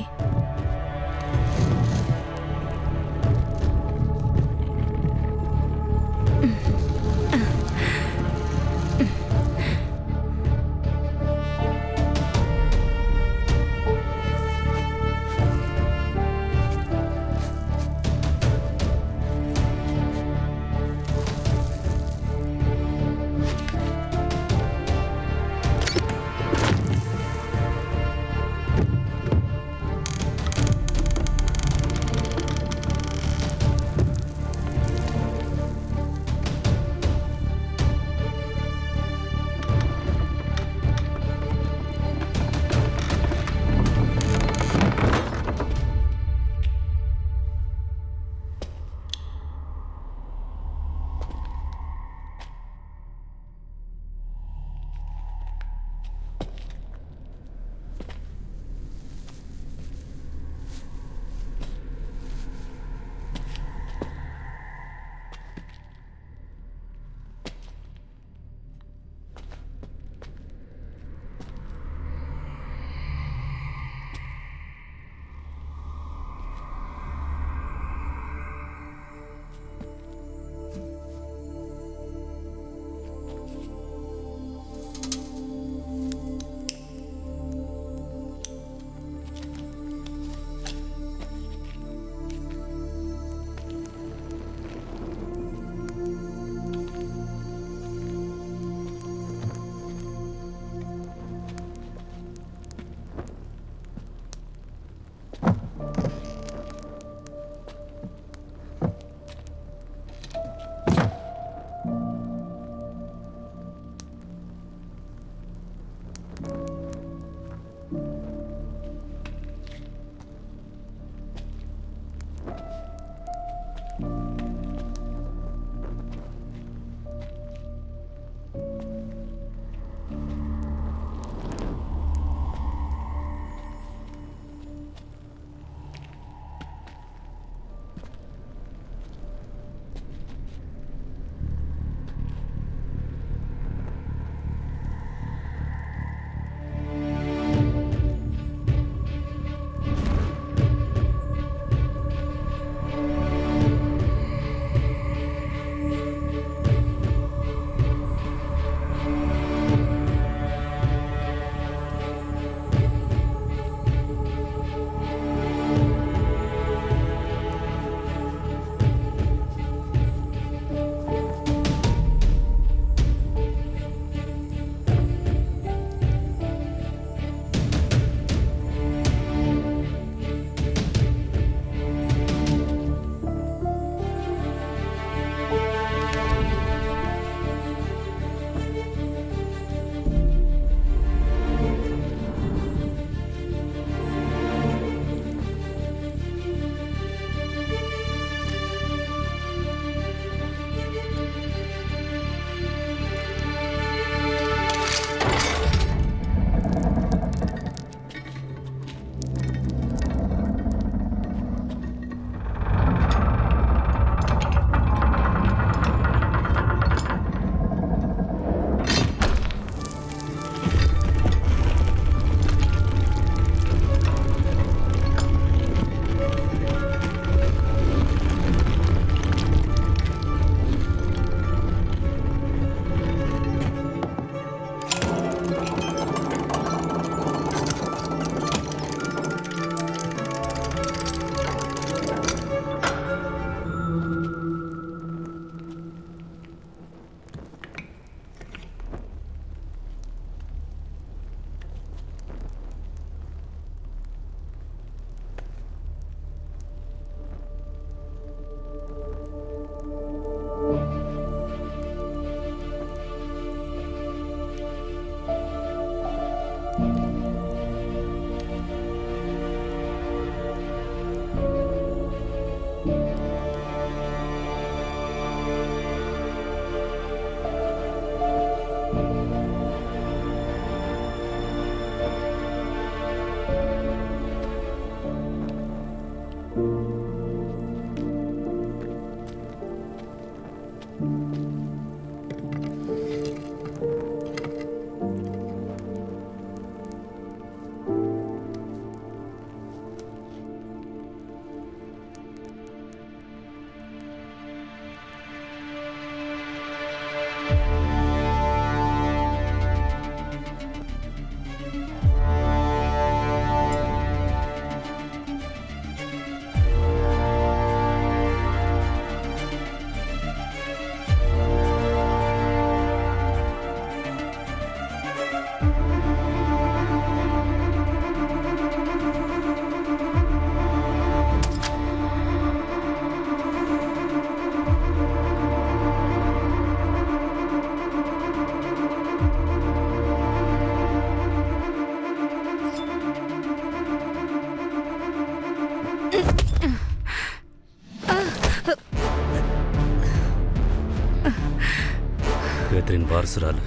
కేథరిన్ వారసురాలు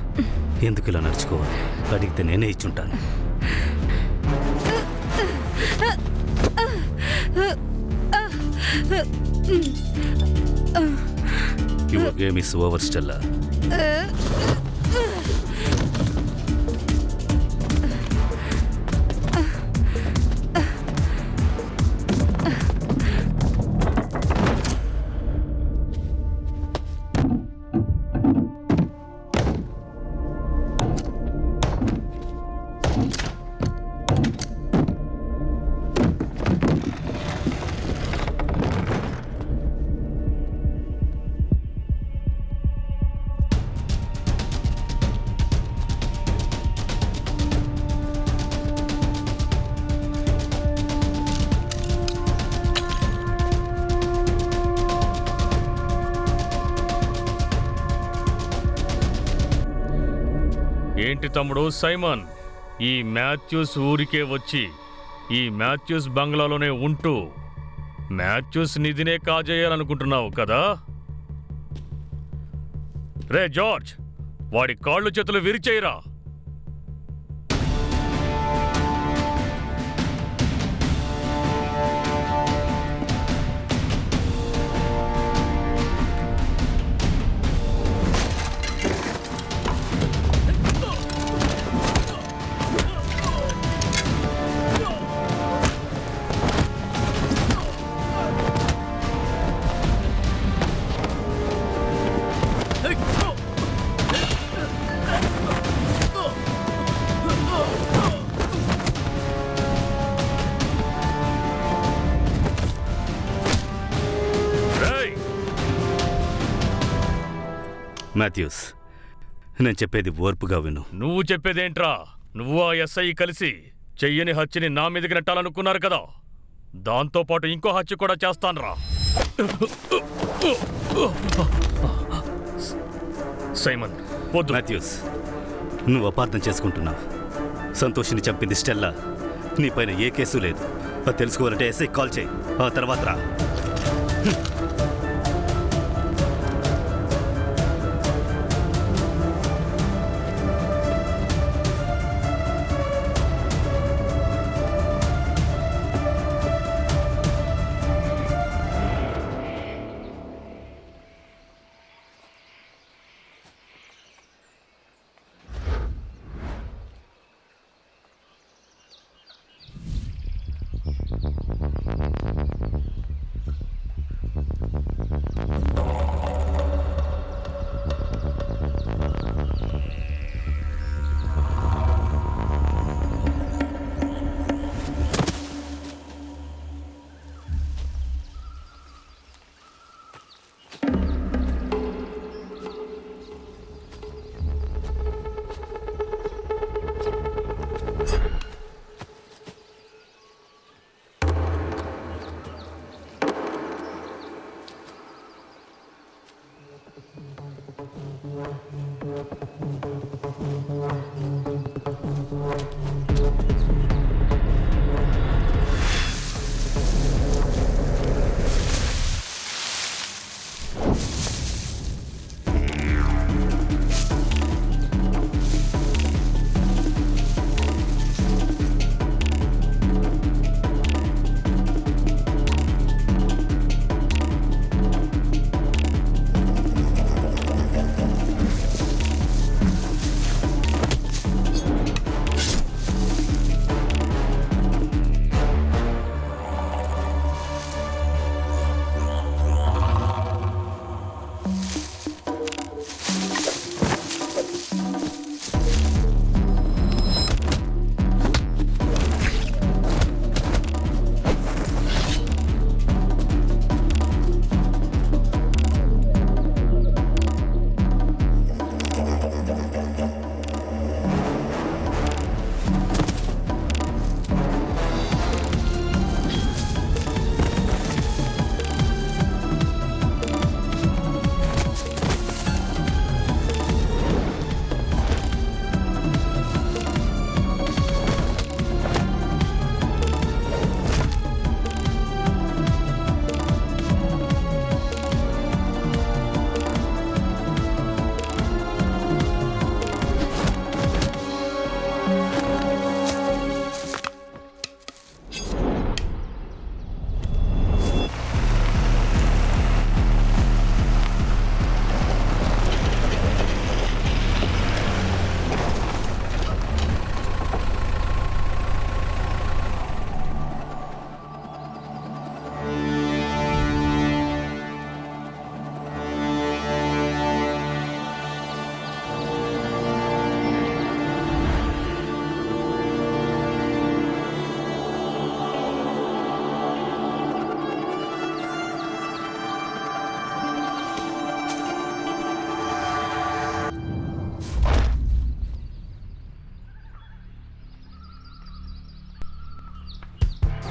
ఎందుకు ఇలా నడుచుకోవాలి? అడిగితే నేనే ఇచ్చుంటాను. Your game is over Stella. ఏంటి తమ్ముడు సైమన్, ఈ మాథ్యూస్ ఊరికే వచ్చి ఈ మాథ్యూస్ బంగ్లాలోనే ఉంటూ మ్యాథ్యూస్ నిధినే కాజేయాలనుకుంటున్నావు కదా? రే జార్జ్, వాడి కాళ్ళు చేతులు విరిచేయరా. మాథ్యూస్, నేను చెప్పేది ఓర్పుగా విను. నువ్వు చెప్పేదేంట్రా? నువ్వు ఆ ఎస్ఐ కలిసి చెయ్యని హత్యని నా మీదకి నెట్టాలనుకున్నారు కదా, దాంతోపాటు ఇంకో హత్య కూడా చేస్తాన్రా. సైమన్ వద్దు. మాథ్యూస్, నువ్వు అపార్థం చేసుకుంటున్నావు. సంతోషిని చంపింది స్టెల్లా. నీపైన ఏ కేసు లేదు. అది తెలుసుకోవాలంటే ఎస్ఐ కాల్ చేయి, ఆ తర్వాత రా.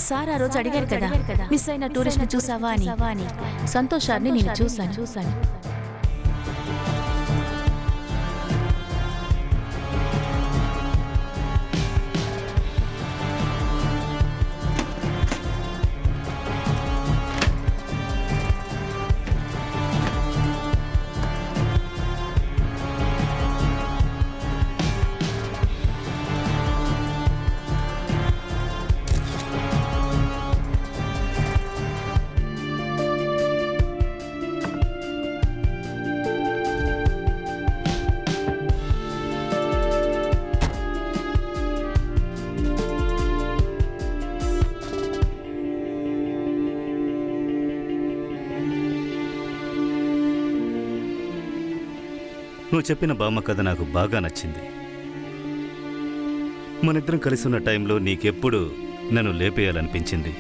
సార్ ఆ రోజు అడిగారు కదా మిస్ అయిన టూరిస్ట్ ని చూసావా అని. సంతోష్ సార్ని నేను చూశాను. నువ్వు చెప్పిన బామ్మ కథ నాకు బాగా నచ్చింది. మనిద్దరం కలిసి ఉన్న టైంలో నీకెప్పుడు నన్ను లేపేయాలనిపించింది.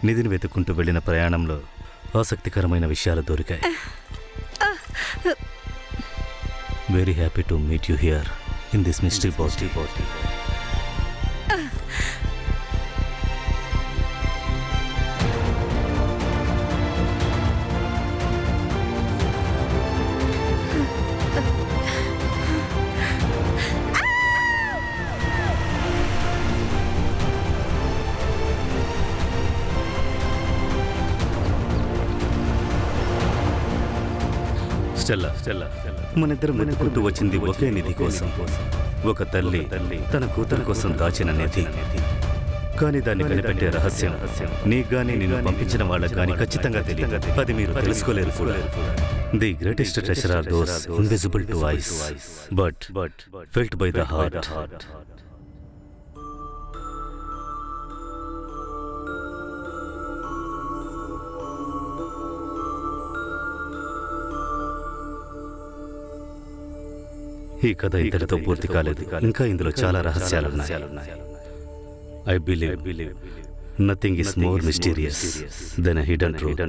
నిధిని వెతుక్కుంటూ వెళ్ళిన ప్రయాణంలో ఆసక్తికరమైన విషయాలు దొరికాయి. Very happy to meet you here in this mystery party. Stella మనిద్దరం వెతుక్కుంటూ వచ్చింది ఒకే నిధి కోసం. ఒక తల్లి తన కూతురు కోసం దాచిన నిధి. కానీ దాన్ని కనిపెట్టే రహస్యం నీకు గానీ నిన్ను పంపించిన వాళ్ళకి కానీ ఖచ్చితంగా తెలియదు. అది మీరు తెలుసుకోలేరు కూడా. The greatest treasure are those invisible to eyes but felt by the heart. ఈ కథ ఇంతటితో పూర్తి కాలేదు. ఇంకా ఇందులో చాలా రహస్యాలున్నాయి. I believe nothing is more mysterious than a hidden truth.